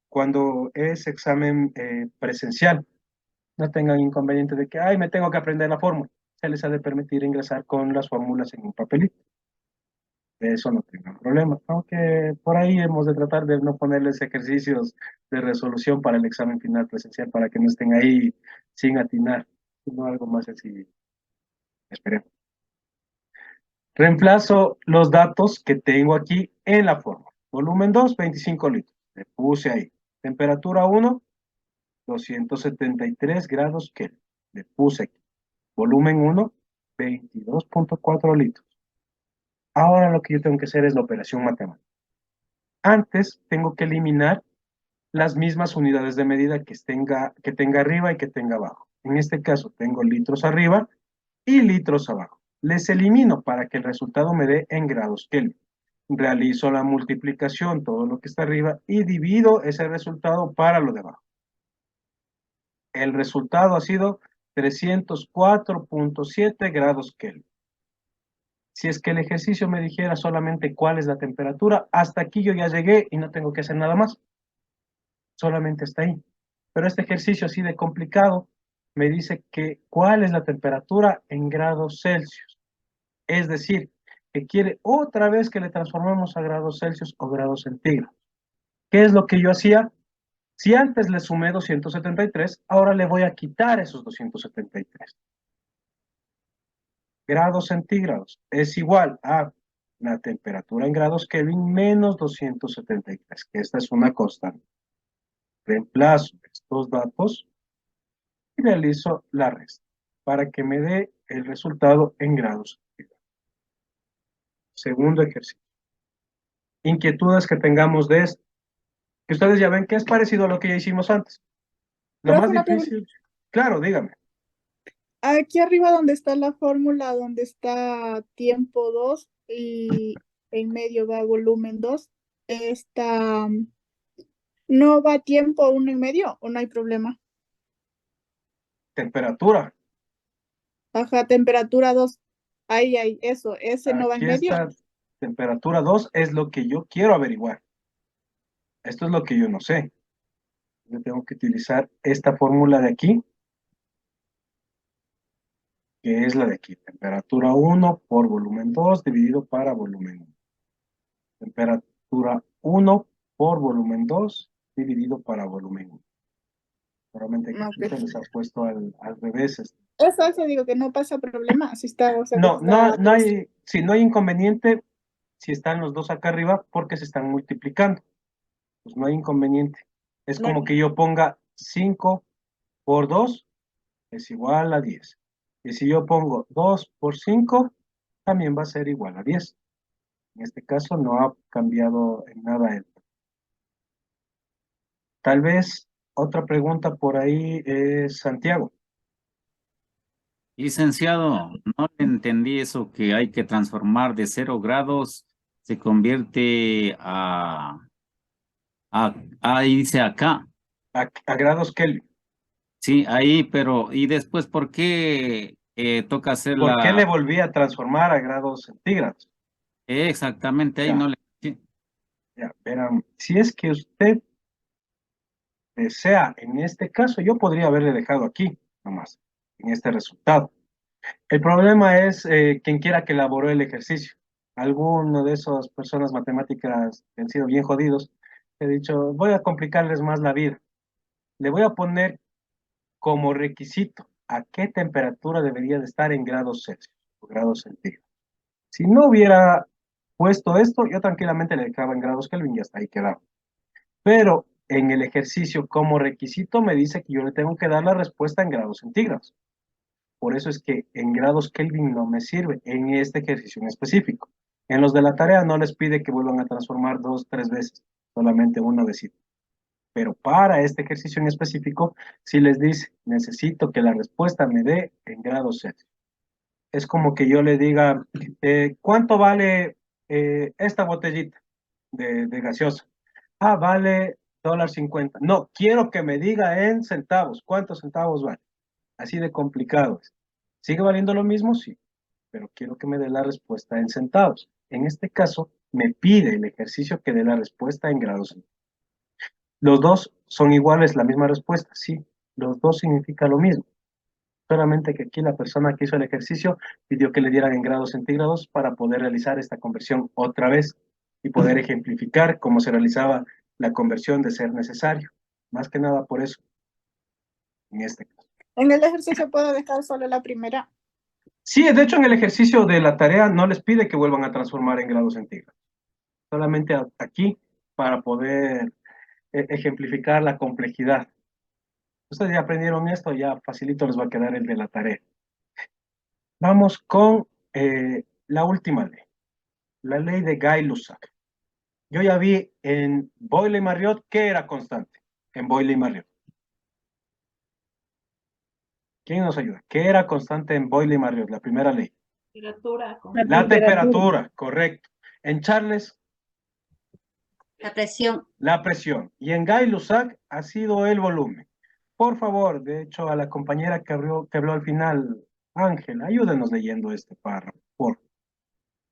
Cuando es examen presencial, no tengan inconveniente de que, ay, me tengo que aprender la fórmula. Se les ha de permitir ingresar con las fórmulas en un papelito. De eso no tengo problema. Aunque por ahí hemos de tratar de no ponerles ejercicios de resolución para el examen final presencial para que no estén ahí sin atinar, sino algo más sencillo. Esperemos. Reemplazo los datos que tengo aquí en la fórmula. Volumen 2, 25 litros. Le puse ahí. Temperatura 1, 273 grados Kelvin. Le puse aquí. Volumen 1, 22.4 litros. Ahora lo que yo tengo que hacer es la operación matemática. Antes tengo que eliminar las mismas unidades de medida que tenga arriba y que tenga abajo. En este caso tengo litros arriba y litros abajo. Les elimino para que el resultado me dé en grados Kelvin. Realizo la multiplicación, todo lo que está arriba, y divido ese resultado para lo de abajo. El resultado ha sido 304.7 grados Kelvin. Si es que el ejercicio me dijera solamente cuál es la temperatura, hasta aquí yo ya llegué y no tengo que hacer nada más. Solamente está ahí. Pero este ejercicio así de complicado me dice que cuál es la temperatura en grados Celsius. Es decir, que quiere otra vez que le transformemos a grados Celsius o grados centígrados. ¿Qué es lo que yo hacía? Si antes le sumé 273, ahora le voy a quitar esos 273. Grados centígrados es igual a la temperatura en grados Kelvin menos 273, que esta es una constante. Reemplazo estos datos y realizo la resta para que me dé el resultado en grados centígrados. Segundo ejercicio. Inquietudes que tengamos de esto. Que ustedes ya ven que es parecido a lo que ya hicimos antes. Lo más difícil, claro, dígame. Aquí arriba donde está la fórmula, donde está tiempo 2 y en medio va volumen 2, ¿no va tiempo 1 en medio o no hay problema? Temperatura. Ajá, temperatura 2. Ahí, eso, ese no va en Aquí medio. está temperatura 2, es lo que yo quiero averiguar. Esto es lo que yo no sé. Yo tengo que utilizar esta fórmula de aquí, que es la de aquí. Temperatura 1 por volumen 2 dividido para volumen 1. Temperatura 1 por volumen 2 dividido para volumen 1. Solamente que aquí se les ha puesto al revés. Eso digo que no pasa problema. Si está, o sea, que No está hay, si no hay inconveniente, si están los dos acá arriba, porque se están multiplicando. Pues no hay inconveniente. Es No hay- como que yo ponga 5 por 2 es igual a 10. Y si yo pongo 2 por 5, también va a ser igual a 10. En este caso no ha cambiado en nada el. Tal vez otra pregunta por ahí es Santiago. Licenciado, no le entendí eso que hay que transformar de 0 grados, se convierte ahí dice acá. A grados Kelvin. Sí, ahí, pero ¿y después por qué toca hacer ¿Por qué le la... volví a transformar a grados centígrados? Exactamente, ahí Ya. no le... sí. Ya, verán, si es que usted desea, en este caso, yo podría haberle dejado aquí, nomás, en este resultado. El problema es quien quiera que elaboró el ejercicio. Alguno de esas personas matemáticas que han sido bien jodidos, he dicho, voy a complicarles más la vida. Le voy a poner como requisito a qué temperatura debería de estar en grados Celsius o grados centígrados. Si no hubiera puesto esto, yo tranquilamente le dejaba en grados Kelvin y hasta ahí quedaba. Pero en el ejercicio como requisito me dice que yo le tengo que dar la respuesta en grados centígrados. Por eso es que en grados Kelvin no me sirve en este ejercicio en específico. En los de la tarea no les pide que vuelvan a transformar 2, 3 veces, solamente una vez. Pero para este ejercicio en específico, si les dice, necesito que la respuesta me dé en grados Celsius. Es como que yo le diga, ¿cuánto vale esta botellita de gaseosa? Ah, vale $1.50. No, quiero que me diga en centavos. ¿Cuántos centavos vale? Así de complicado es. ¿Sigue valiendo lo mismo? Sí, pero quiero que me dé la respuesta en centavos. En este caso, me pide el ejercicio que dé la respuesta en grados. ¿Los dos son iguales, la misma respuesta? Sí, los dos significa lo mismo. Solamente que aquí la persona que hizo el ejercicio pidió que le dieran en grados centígrados para poder realizar esta conversión otra vez y poder ejemplificar cómo se realizaba la conversión de ser necesario. Más que nada por eso, en este caso. En el ejercicio puedo dejar solo la primera. Sí, de hecho en el ejercicio de la tarea no les pide que vuelvan a transformar en grados centígrados. Solamente aquí para poder ejemplificar la complejidad. Ustedes ya aprendieron esto, ya facilito les va a quedar el de la tarea. Vamos con la última ley, la ley de Gay-Lussac. Yo ya vi en Boyle y Marriott que era constante, en Boyle y Marriott. ¿Quién nos ayuda? ¿Qué era constante en Boyle y Marriott, la primera ley? Temperatura. La temperatura, correcto. En Charles, La presión. la presión. Y en Gay-Lussac ha sido el volumen. Por favor, de hecho, a la compañera que habló al final, Ángel, ayúdenos leyendo este párrafo, por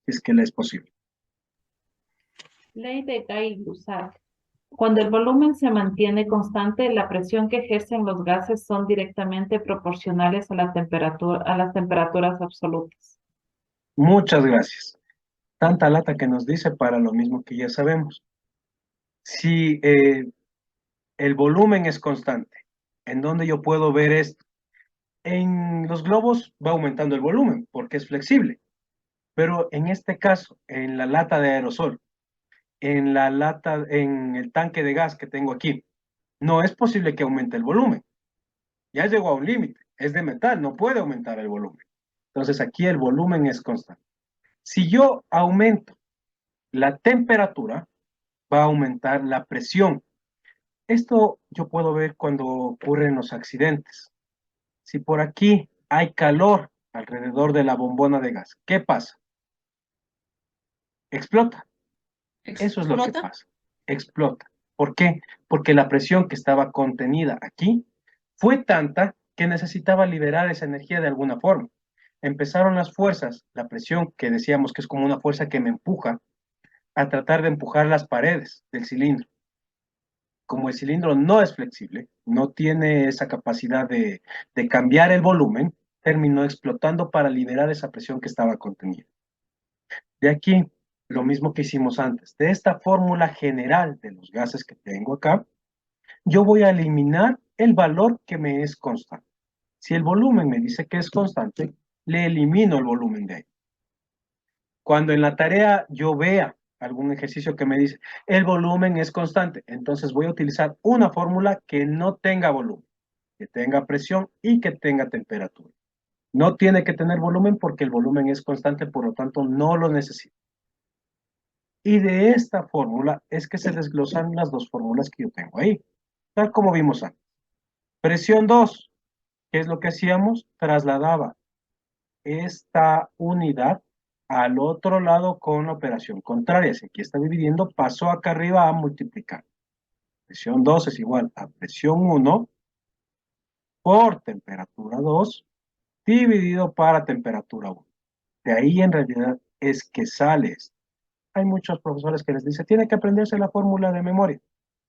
si es que le es posible. Ley de Gay-Lussac. Cuando el volumen se mantiene constante, la presión que ejercen los gases son directamente proporcionales a las temperaturas absolutas. Muchas gracias. Tanta lata que nos dice para lo mismo que ya sabemos. Si el volumen es constante, ¿en dónde yo puedo ver esto? En los globos va aumentando el volumen porque es flexible, pero en este caso, en la lata de aerosol, en el tanque de gas que tengo aquí, no es posible que aumente el volumen. Ya llegó a un límite, es de metal, no puede aumentar el volumen. Entonces aquí el volumen es constante. Si yo aumento la temperatura, va a aumentar la presión. Esto yo puedo ver cuando ocurren los accidentes. Si por aquí hay calor alrededor de la bombona de gas, ¿qué pasa? Explota. Eso es lo que pasa. Explota. ¿Por qué? Porque la presión que estaba contenida aquí fue tanta que necesitaba liberar esa energía de alguna forma. Empezaron las fuerzas, la presión que decíamos que es como una fuerza que me empuja, a tratar de empujar las paredes del cilindro. Como el cilindro no es flexible, no tiene esa capacidad de cambiar el volumen, terminó explotando para liberar esa presión que estaba contenida. De aquí, lo mismo que hicimos antes. De esta fórmula general de los gases que tengo acá, yo voy a eliminar el valor que me es constante. Si el volumen me dice que es constante, le elimino el volumen de ahí. Cuando en la tarea yo vea algún ejercicio que me dice el volumen es constante, entonces voy a utilizar una fórmula que no tenga volumen, que tenga presión y que tenga temperatura. No tiene que tener volumen porque el volumen es constante, por lo tanto no lo necesito. Y de esta fórmula es que se desglosan las dos fórmulas que yo tengo ahí, tal como vimos antes. Presión 2, ¿qué es lo que hacíamos? Trasladaba esta unidad al otro lado con la operación contraria. Si aquí está dividiendo, pasó acá arriba a multiplicar. Presión 2 es igual a presión 1 por temperatura 2 dividido para temperatura 1. De ahí en realidad es que sale esto. Hay muchos profesores que les dicen, tiene que aprenderse la fórmula de memoria.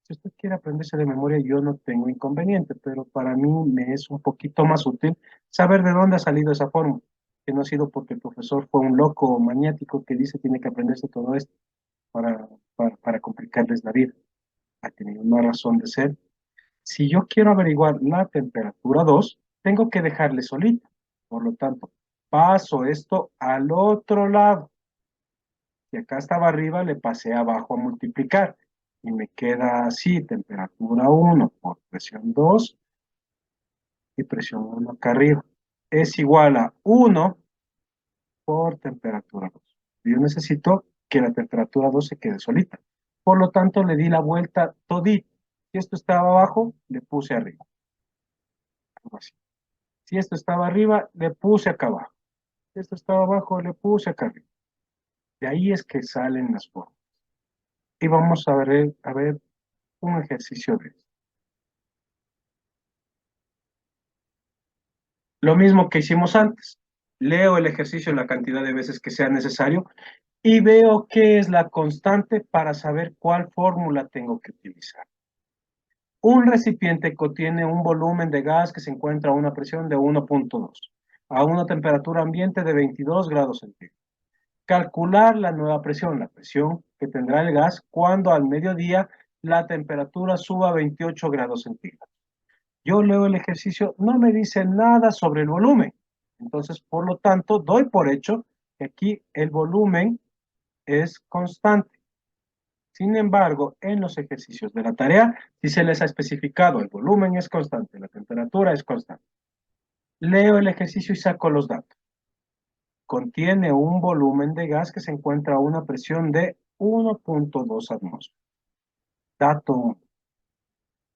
Si usted quiere aprenderse de memoria, yo no tengo inconveniente, pero para mí me es un poquito más útil saber de dónde ha salido esa fórmula, que no ha sido porque el profesor fue un loco maniático que dice tiene que aprenderse todo esto para complicarles la vida. Ha tenido una razón de ser. Si yo quiero averiguar la temperatura 2, tengo que dejarle solita. Por lo tanto, paso esto al otro lado. Si acá estaba arriba, le pasé abajo a multiplicar. Y me queda así, temperatura 1 por presión 2 y presión 1 acá arriba. Es igual a 1 por temperatura 2. Yo necesito que la temperatura 2 se quede solita. Por lo tanto, le di la vuelta todito. Si esto estaba abajo, le puse arriba. Algo así. Si esto estaba arriba, le puse acá abajo. Si esto estaba abajo, le puse acá arriba. De ahí es que salen las formas. Y vamos a ver un ejercicio de esto. Lo mismo que hicimos antes. Leo el ejercicio la cantidad de veces que sea necesario y veo qué es la constante para saber cuál fórmula tengo que utilizar. Un recipiente contiene un volumen de gas que se encuentra a una presión de 1.2, a una temperatura ambiente de 22 grados centígrados. Calcular la nueva presión, la presión que tendrá el gas cuando al mediodía la temperatura suba a 28 grados centígrados. Yo leo el ejercicio, no me dice nada sobre el volumen. Entonces, por lo tanto, doy por hecho que aquí el volumen es constante. Sin embargo, en los ejercicios de la tarea, si se les ha especificado el volumen es constante, la temperatura es constante. Leo el ejercicio y saco los datos. Contiene un volumen de gas que se encuentra a una presión de 1.2 atmósferas. Dato 1,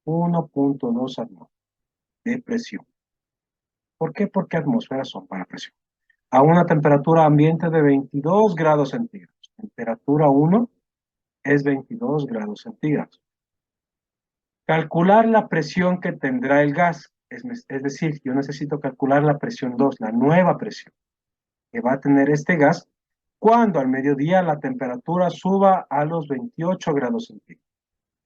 1.2 atmósferas de presión. ¿Por qué? Porque atmósferas son para presión. A una temperatura ambiente de 22 grados centígrados. Temperatura 1 es 22 grados centígrados. Calcular la presión que tendrá el gas. Es decir, yo necesito calcular la presión 2, la nueva presión que va a tener este gas cuando al mediodía la temperatura suba a los 28 grados centígrados.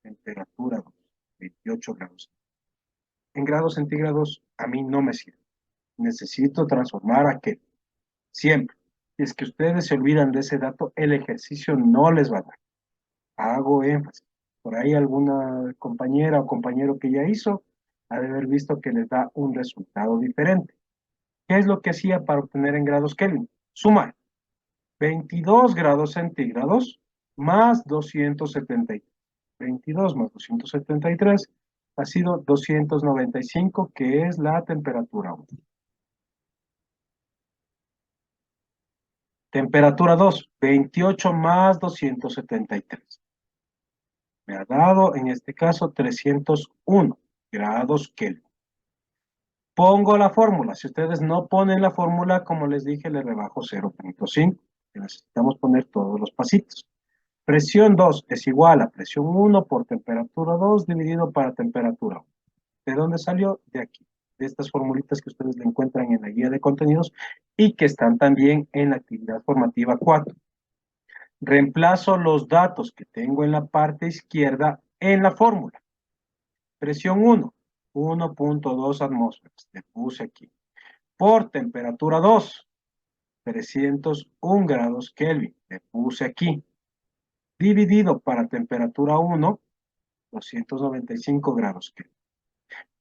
Temperatura 2, 28 grados. En grados centígrados a mí no me sirve. Necesito transformar a Kelvin. Siempre. Si es que ustedes se olvidan de ese dato, el ejercicio no les va a dar. Hago énfasis. Por ahí alguna compañera o compañero que ya hizo, ha de haber visto que les da un resultado diferente. ¿Qué es lo que hacía para obtener en grados Kelvin? Sumar 22 grados centígrados más 273. 22 más 273 ha sido 295, que es la temperatura 1. Temperatura 2, 28 más 273. Me ha dado, en este caso, 301 grados Kelvin. Pongo la fórmula. Si ustedes no ponen la fórmula, como les dije, le rebajo 0.5. Necesitamos poner todos los pasitos. Presión 2 es igual a presión 1 por temperatura 2 dividido para temperatura 1. ¿De dónde salió? De aquí. De estas formulitas que ustedes le encuentran en la guía de contenidos y que están también en la actividad formativa 4. Reemplazo los datos que tengo en la parte izquierda en la fórmula. Presión 1, 1.2 atmósferas. Le puse aquí. Por temperatura 2, 301 grados Kelvin. Le puse aquí. Dividido para temperatura 1, 295 grados Kelvin.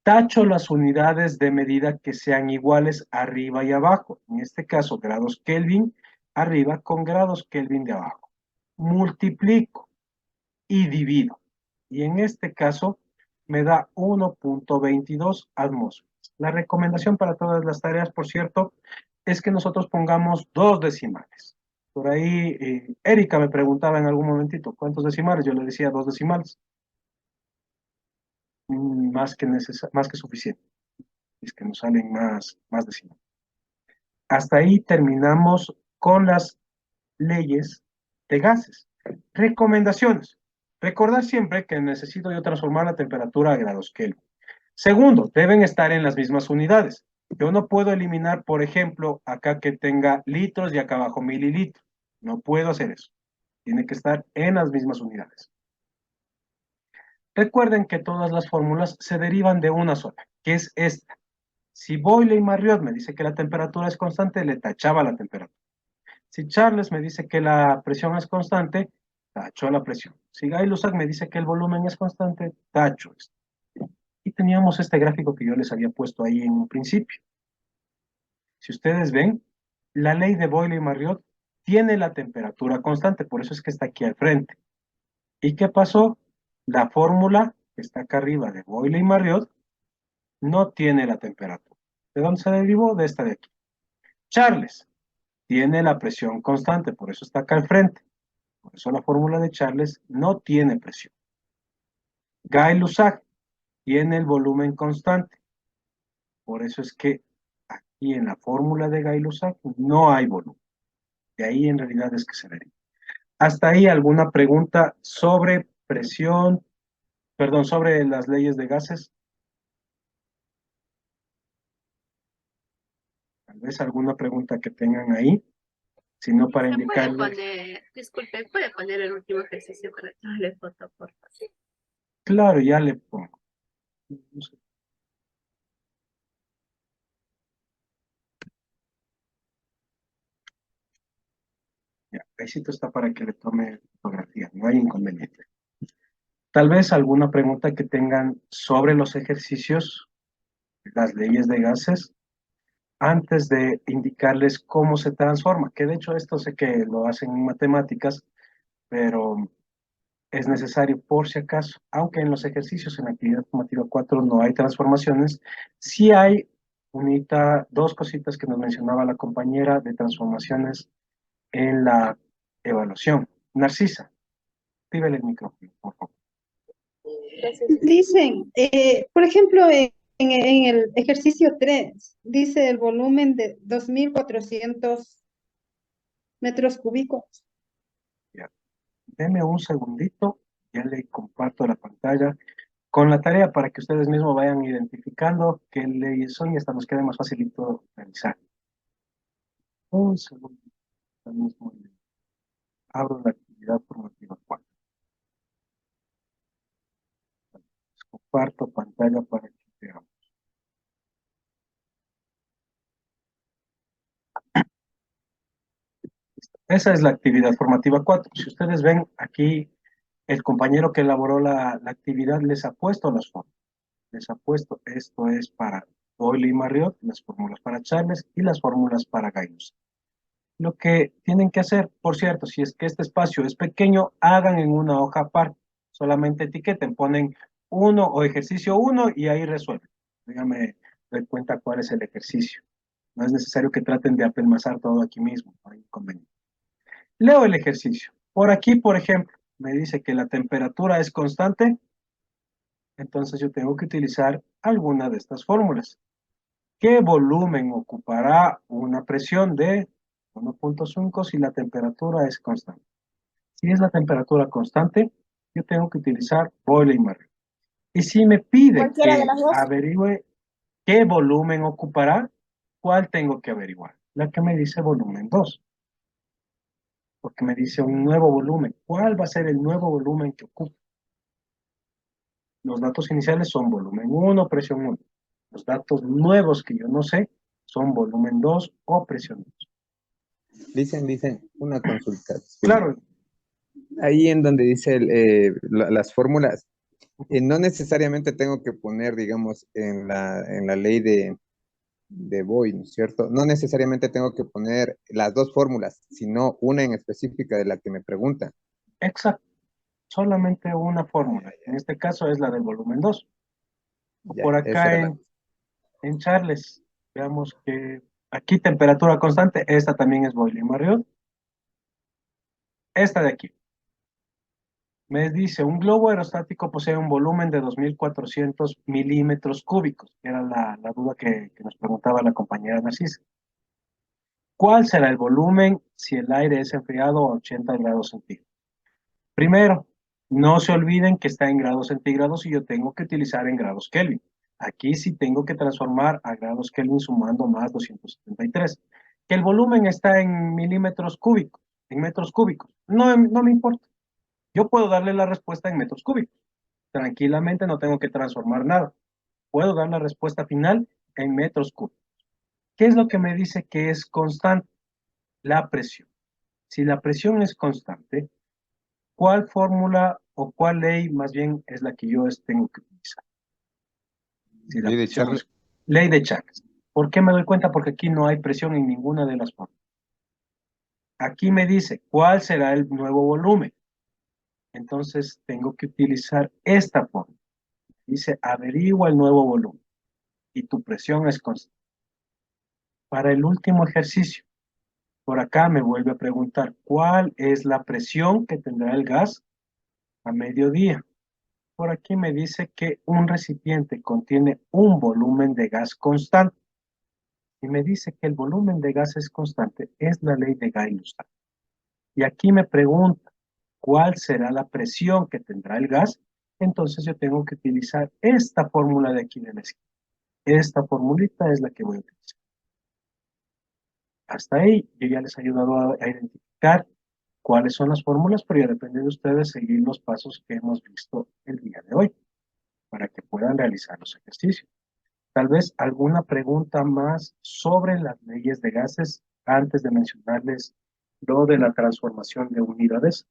Tacho las unidades de medida que sean iguales arriba y abajo. En este caso, grados Kelvin arriba con grados Kelvin de abajo. Multiplico y divido. Y en este caso me da 1.22 atmósferas. La recomendación para todas las tareas, por cierto, es que nosotros pongamos 2 decimales. Por ahí, Erika me preguntaba en algún momentito, ¿cuántos decimales? Yo le decía 2 decimales. Más que suficiente. Es que nos salen más decimales. Hasta ahí terminamos con las leyes de gases. Recomendaciones. Recordar siempre que necesito yo transformar la temperatura a grados Kelvin. Segundo, deben estar en las mismas unidades. Yo no puedo eliminar, por ejemplo, acá que tenga litros y acá abajo mililitros. No puedo hacer eso. Tiene que estar en las mismas unidades. Recuerden que todas las fórmulas se derivan de una sola, que es esta. Si Boyle y Marriott me dice que la temperatura es constante, le tachaba la temperatura. Si Charles me dice que la presión es constante, tacho la presión. Si Gay-Lussac me dice que el volumen es constante, tacho esto. Y teníamos este gráfico que yo les había puesto ahí en un principio. Si ustedes ven, la ley de Boyle y Marriott tiene la temperatura constante, por eso es que está aquí al frente. ¿Y qué pasó? La fórmula que está acá arriba de Boyle y Marriott no tiene la temperatura. ¿De dónde se derivó? De esta de aquí. Charles tiene la presión constante, por eso está acá al frente. Por eso la fórmula de Charles no tiene presión. Gay-Lussac tiene el volumen constante. Por eso es que aquí en la fórmula de Gay-Lussac no hay volumen. De ahí en realidad es que se deriva. Hasta ahí alguna pregunta sobre presión, perdón, sobre las leyes de gases. Tal vez alguna pregunta que tengan ahí, si no para indicarles. Disculpe, ¿puede poner el último ejercicio para echarle foto, por favor? Claro, ya le pongo. Ya, ahí sí está para que le tome fotografía, no hay inconveniente. Tal vez alguna pregunta que tengan sobre los ejercicios, las leyes de gases, antes de indicarles cómo se transforma, que de hecho esto sé que lo hacen en matemáticas, pero es necesario por si acaso, aunque en los ejercicios en la actividad formativa 4 no hay transformaciones, sí hay dos cositas que nos mencionaba la compañera de transformaciones en la evaluación. Narcisa, actívale el micrófono, por favor. Dicen, por ejemplo, en el ejercicio 3, dice el volumen de 2.400 metros cúbicos. Ya. Deme un segundito, ya le comparto la pantalla con la tarea para que ustedes mismos vayan identificando qué leyes son y hasta nos quede más facilito realizar. Un segundo, mismo abro la actividad formativa 4. Comparto pantalla para que veamos. Esa es la actividad formativa 4. Si ustedes ven aquí, el compañero que elaboró la actividad les ha puesto las fórmulas. Les ha puesto, esto es para Boyle y Marriott, las fórmulas para Charles y las fórmulas para Gaius. Lo que tienen que hacer, por cierto, si es que este espacio es pequeño, hagan en una hoja aparte. Solamente etiqueten, ponen 1 o ejercicio 1 y ahí resuelven. Díganme, doy cuenta cuál es el ejercicio. No es necesario que traten de apelmazar todo aquí mismo, no hay inconveniente. Leo el ejercicio. Por aquí, por ejemplo, me dice que la temperatura es constante. Entonces yo tengo que utilizar alguna de estas fórmulas. ¿Qué volumen ocupará una presión de 1.5 si la temperatura es constante? Si es la temperatura constante, yo tengo que utilizar Boyle y Marriott. Y si me pide Cualquiera de que las dos. averigüe qué volumen ocupará, ¿cuál tengo que averiguar? La que me dice volumen 2. Porque me dice un nuevo volumen. ¿Cuál va a ser el nuevo volumen que ocupa? Los datos iniciales son volumen 1, presión 1. Los datos nuevos que yo no sé son volumen 2 o presión 2. Dicen, una consulta. Claro. Ahí en donde dice las fórmulas, no necesariamente tengo que poner, digamos, en la ley de Boyle, ¿no es cierto? No necesariamente tengo que poner las dos fórmulas, sino una en específica de la que me pregunta. Exacto. Solamente una fórmula. En este caso es la del volumen 2. Ya, por acá en Charles, veamos que aquí temperatura constante, esta también es Boyle y Marriott. Esta de aquí. Me dice, un globo aerostático posee un volumen de 2.400 milímetros cúbicos. Era la duda que nos preguntaba la compañera Narcisa. ¿Cuál será el volumen si el aire es enfriado a 80 grados centígrados? Primero, no se olviden que está en grados centígrados y yo tengo que utilizar en grados Kelvin. Aquí sí tengo que transformar a grados Kelvin sumando más 273. Que el volumen está en milímetros cúbicos, en metros cúbicos. No me importa. Yo puedo darle la respuesta en metros cúbicos. Tranquilamente no tengo que transformar nada. Puedo dar la respuesta final en metros cúbicos. ¿Qué es lo que me dice que es constante? La presión. Si la presión es constante, ¿cuál fórmula o cuál ley más bien es la que yo tengo que utilizar? Si la presión es ley de Charles. ¿Por qué me doy cuenta? Porque aquí no hay presión en ninguna de las fórmulas. Aquí me dice, ¿cuál será el nuevo volumen? Entonces tengo que utilizar esta fórmula. Dice, averigua el nuevo volumen. Y tu presión es constante. Para el último ejercicio, por acá me vuelve a preguntar, ¿cuál es la presión que tendrá el gas a mediodía? Por aquí me dice que un recipiente contiene un volumen de gas constante. Y me dice que el volumen de gas es constante, es la ley de Gay-Lussac. Y aquí me pregunta, ¿cuál será la presión que tendrá el gas? Entonces yo tengo que utilizar esta fórmula de aquí de la esquina. Esta formulita es la que voy a utilizar. Hasta ahí yo ya les he ayudado a identificar cuáles son las fórmulas, pero ya depende de ustedes seguir los pasos que hemos visto el día de hoy. para que puedan realizar los ejercicios. Tal vez alguna pregunta más sobre las leyes de gases antes de mencionarles lo de la transformación de unidades.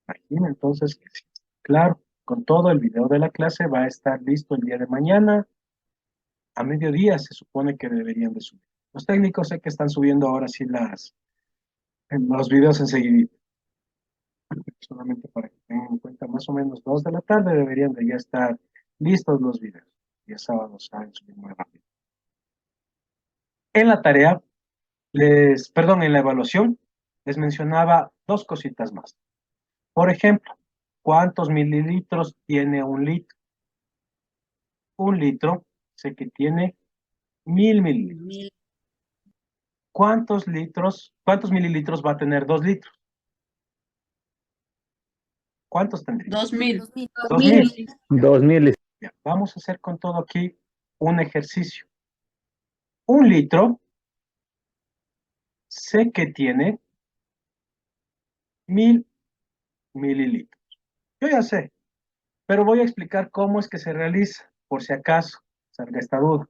Imagina entonces que sí. Claro, con todo el video de la clase va a estar listo el día de mañana. A mediodía se supone que deberían de subir. Los técnicos sé que están subiendo ahora sí los videos enseguida. Solamente para que tengan en cuenta, más o menos 2 de la tarde deberían de ya estar listos los videos. Y el sábado saben subir muy rápido. En la tarea, en la evaluación, les mencionaba 2 cositas más. Por ejemplo, ¿cuántos mililitros tiene un litro? Un litro, sé que tiene 1000 mililitros. ¿Cuántos mililitros va a tener 2 litros? ¿Cuántos tendría? 2000. 2000. 2000. Ya, vamos a hacer con todo aquí un ejercicio. Un litro, sé que tiene 1000 mililitros. Yo ya sé, pero voy a explicar cómo es que se realiza, por si acaso salga esta duda.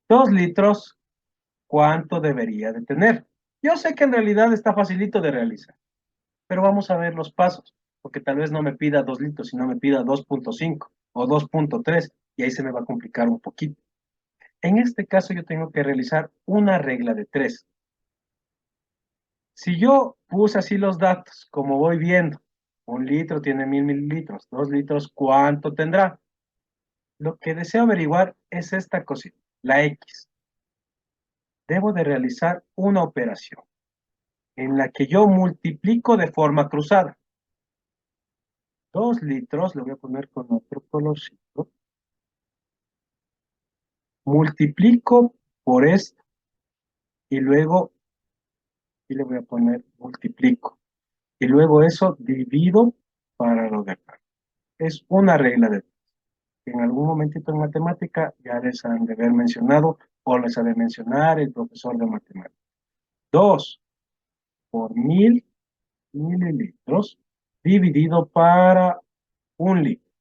2 litros, ¿cuánto debería de tener? Yo sé que en realidad está facilito de realizar, pero vamos a ver los pasos, porque tal vez no me pida 2 litros, sino me pida 2.5 o 2.3, y ahí se me va a complicar un poquito. En este caso yo tengo que realizar una regla de 3. Si yo puse así los datos, como voy viendo, 1 litro tiene 1000 mililitros, 2 litros, ¿cuánto tendrá? Lo que deseo averiguar es esta cosita, la X. Debo de realizar una operación en la que yo multiplico de forma cruzada. 2 litros, le voy a poner con otro colorcito. Multiplico por esto y luego, y le voy a poner multiplico. Y luego eso divido para lo de acá. Es una regla de 3. En algún momentito en matemática ya les han de haber mencionado o les ha de mencionar el profesor de matemáticas. 2 por 1000 mililitros dividido para 1 litro.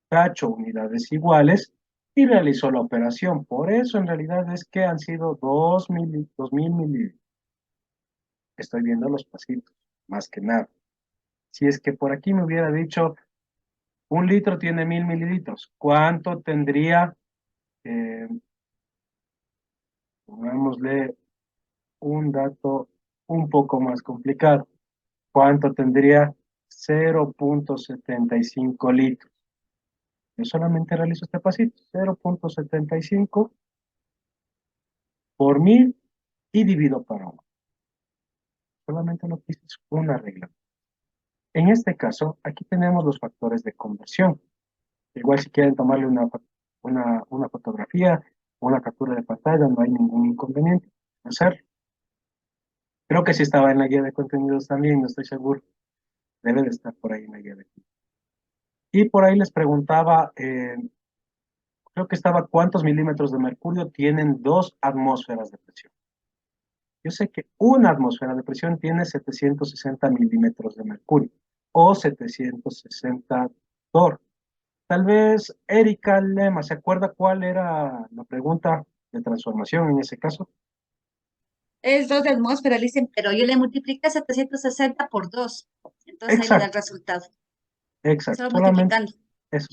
Tacho unidades iguales y realizo la operación. Por eso en realidad es que han sido 2000 mililitros. Estoy viendo los pasitos, más que nada. Si es que por aquí me hubiera dicho 1 litro tiene 1000 mililitros, ¿cuánto tendría? Pongámosle un dato un poco más complicado. ¿Cuánto tendría? 0.75 litros. Yo solamente realizo este pasito, 0.75 por 1000 y divido para 1. Solamente lo que hice es una regla. En este caso, aquí tenemos los factores de conversión. Igual si quieren tomarle una fotografía o una captura de pantalla, no hay ningún inconveniente en hacerlo. Creo que sí estaba en la guía de contenidos también, no estoy seguro. Debe de estar por ahí en la guía de contenidos. Y por ahí les preguntaba, creo que estaba cuántos milímetros de mercurio tienen 2 atmósferas de presión. Yo sé que una atmósfera de presión tiene 760 milímetros de mercurio o 760 torr. Tal vez Erika Lema, ¿se acuerda cuál era la pregunta de transformación en ese caso? Es 2 de atmósfera, dicen, pero yo le multipliqué 760 por 2. Entonces ahí le da el resultado. Exacto. Solo multiplicando.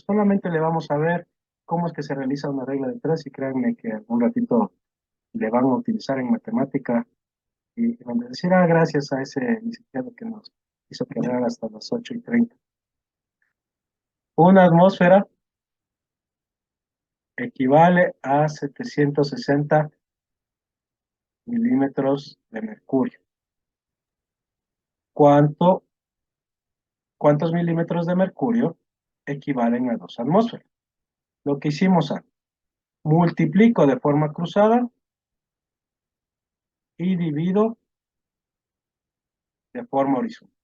Solamente le vamos a ver cómo es que se realiza una regla de 3 y créanme que algún ratito le van a utilizar en matemática y van a decir, gracias a ese licenciado que nos hizo quedar hasta las 8:30. Una atmósfera equivale a 760 milímetros de mercurio. ¿Cuántos milímetros de mercurio equivalen a 2 atmósferas? Lo que hicimos antes. Multiplico de forma cruzada y divido de forma horizontal.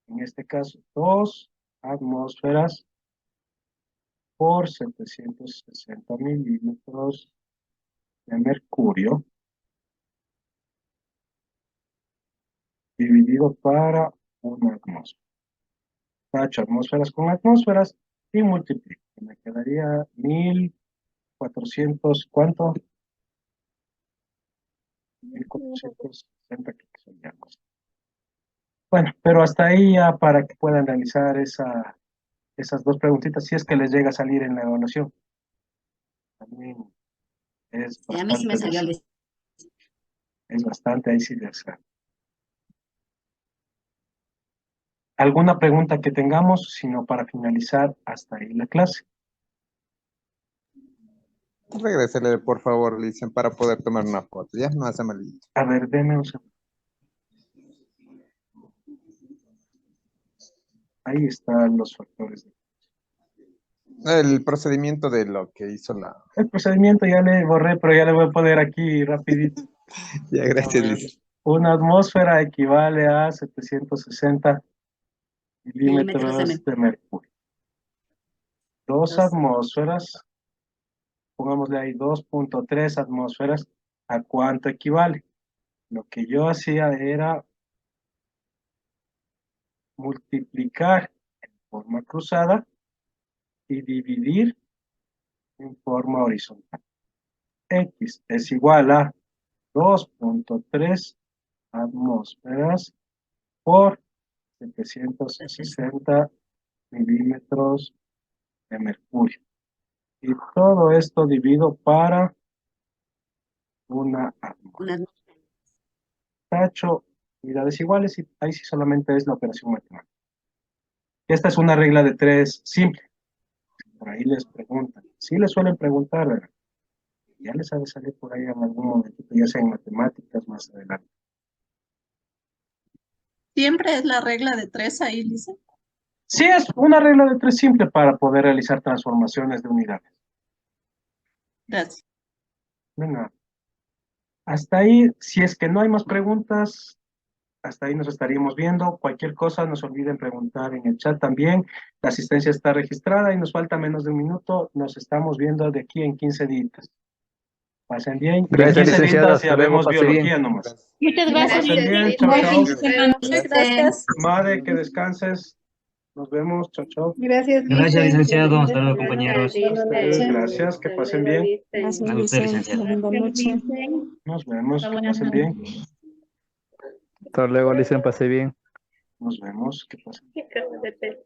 En este caso, 2 atmósferas por 760 milímetros de mercurio dividido para una atmósfera. Tacho atmósferas con atmósferas y multiplico. Me quedaría 1400, ¿cuánto? 1460 que son ya más. Bueno, pero hasta ahí ya para que puedan realizar esas dos preguntitas, si es que les llega a salir en la evaluación. También es Sí, a mí sí me bastante, salió es bastante, ahí sí les sale. ¿Alguna pregunta que tengamos, sino para finalizar hasta ahí la clase? Regrésele, por favor, Licen, para poder tomar una foto. Ya no hace malito. A ver, denme un segundo. Ahí están los factores. El procedimiento de lo que hizo la... El procedimiento ya le borré, pero ya le voy a poner aquí rapidito. Ya, gracias, Licen. Una atmósfera equivale a 760 milímetros de mercurio. Dos atmósferas, pongámosle ahí 2.3 atmósferas, ¿a cuánto equivale? Lo que yo hacía era multiplicar en forma cruzada y dividir en forma horizontal. X es igual a 2.3 atmósferas por 760 milímetros de mercurio. Y todo esto divido para una atmósfera. Tacho unidades iguales y ahí sí solamente es la operación matemática. Esta es una regla de 3 simple. Por ahí les preguntan. Sí les suelen preguntar, ¿verdad? Ya les ha de salir por ahí en algún momento, ya sea en matemáticas más adelante. Siempre es la regla de 3 ahí, Lisa. Sí, es una regla de 3 simple para poder realizar transformaciones de unidades. Gracias. De nada. Hasta ahí, si es que no hay más preguntas, hasta ahí nos estaríamos viendo. Cualquier cosa, no se olviden preguntar en el chat también. La asistencia está registrada y nos falta menos de un minuto. Nos estamos viendo de aquí en 15 días. Pasen bien. Gracias, en 15 licenciado. días Hasta ya luego, vemos pase biología bien. nomás. Muchas gracias. Pasen bien, chao, Buen chao. fin de semana. Muchas gracias. Madre, que descanses. Nos vemos, chao, chao. Gracias, Gracias, Licen. licenciado. Hasta luego, compañeros. Buenas noches. Gracias, que pasen bien. Gracias, A usted, Licen. licenciado. Linda noche. Nos vemos, que pasen bien. Hasta luego, Licen, pase bien. Nos vemos, que pasen bien. ¿Qué clase de pelo?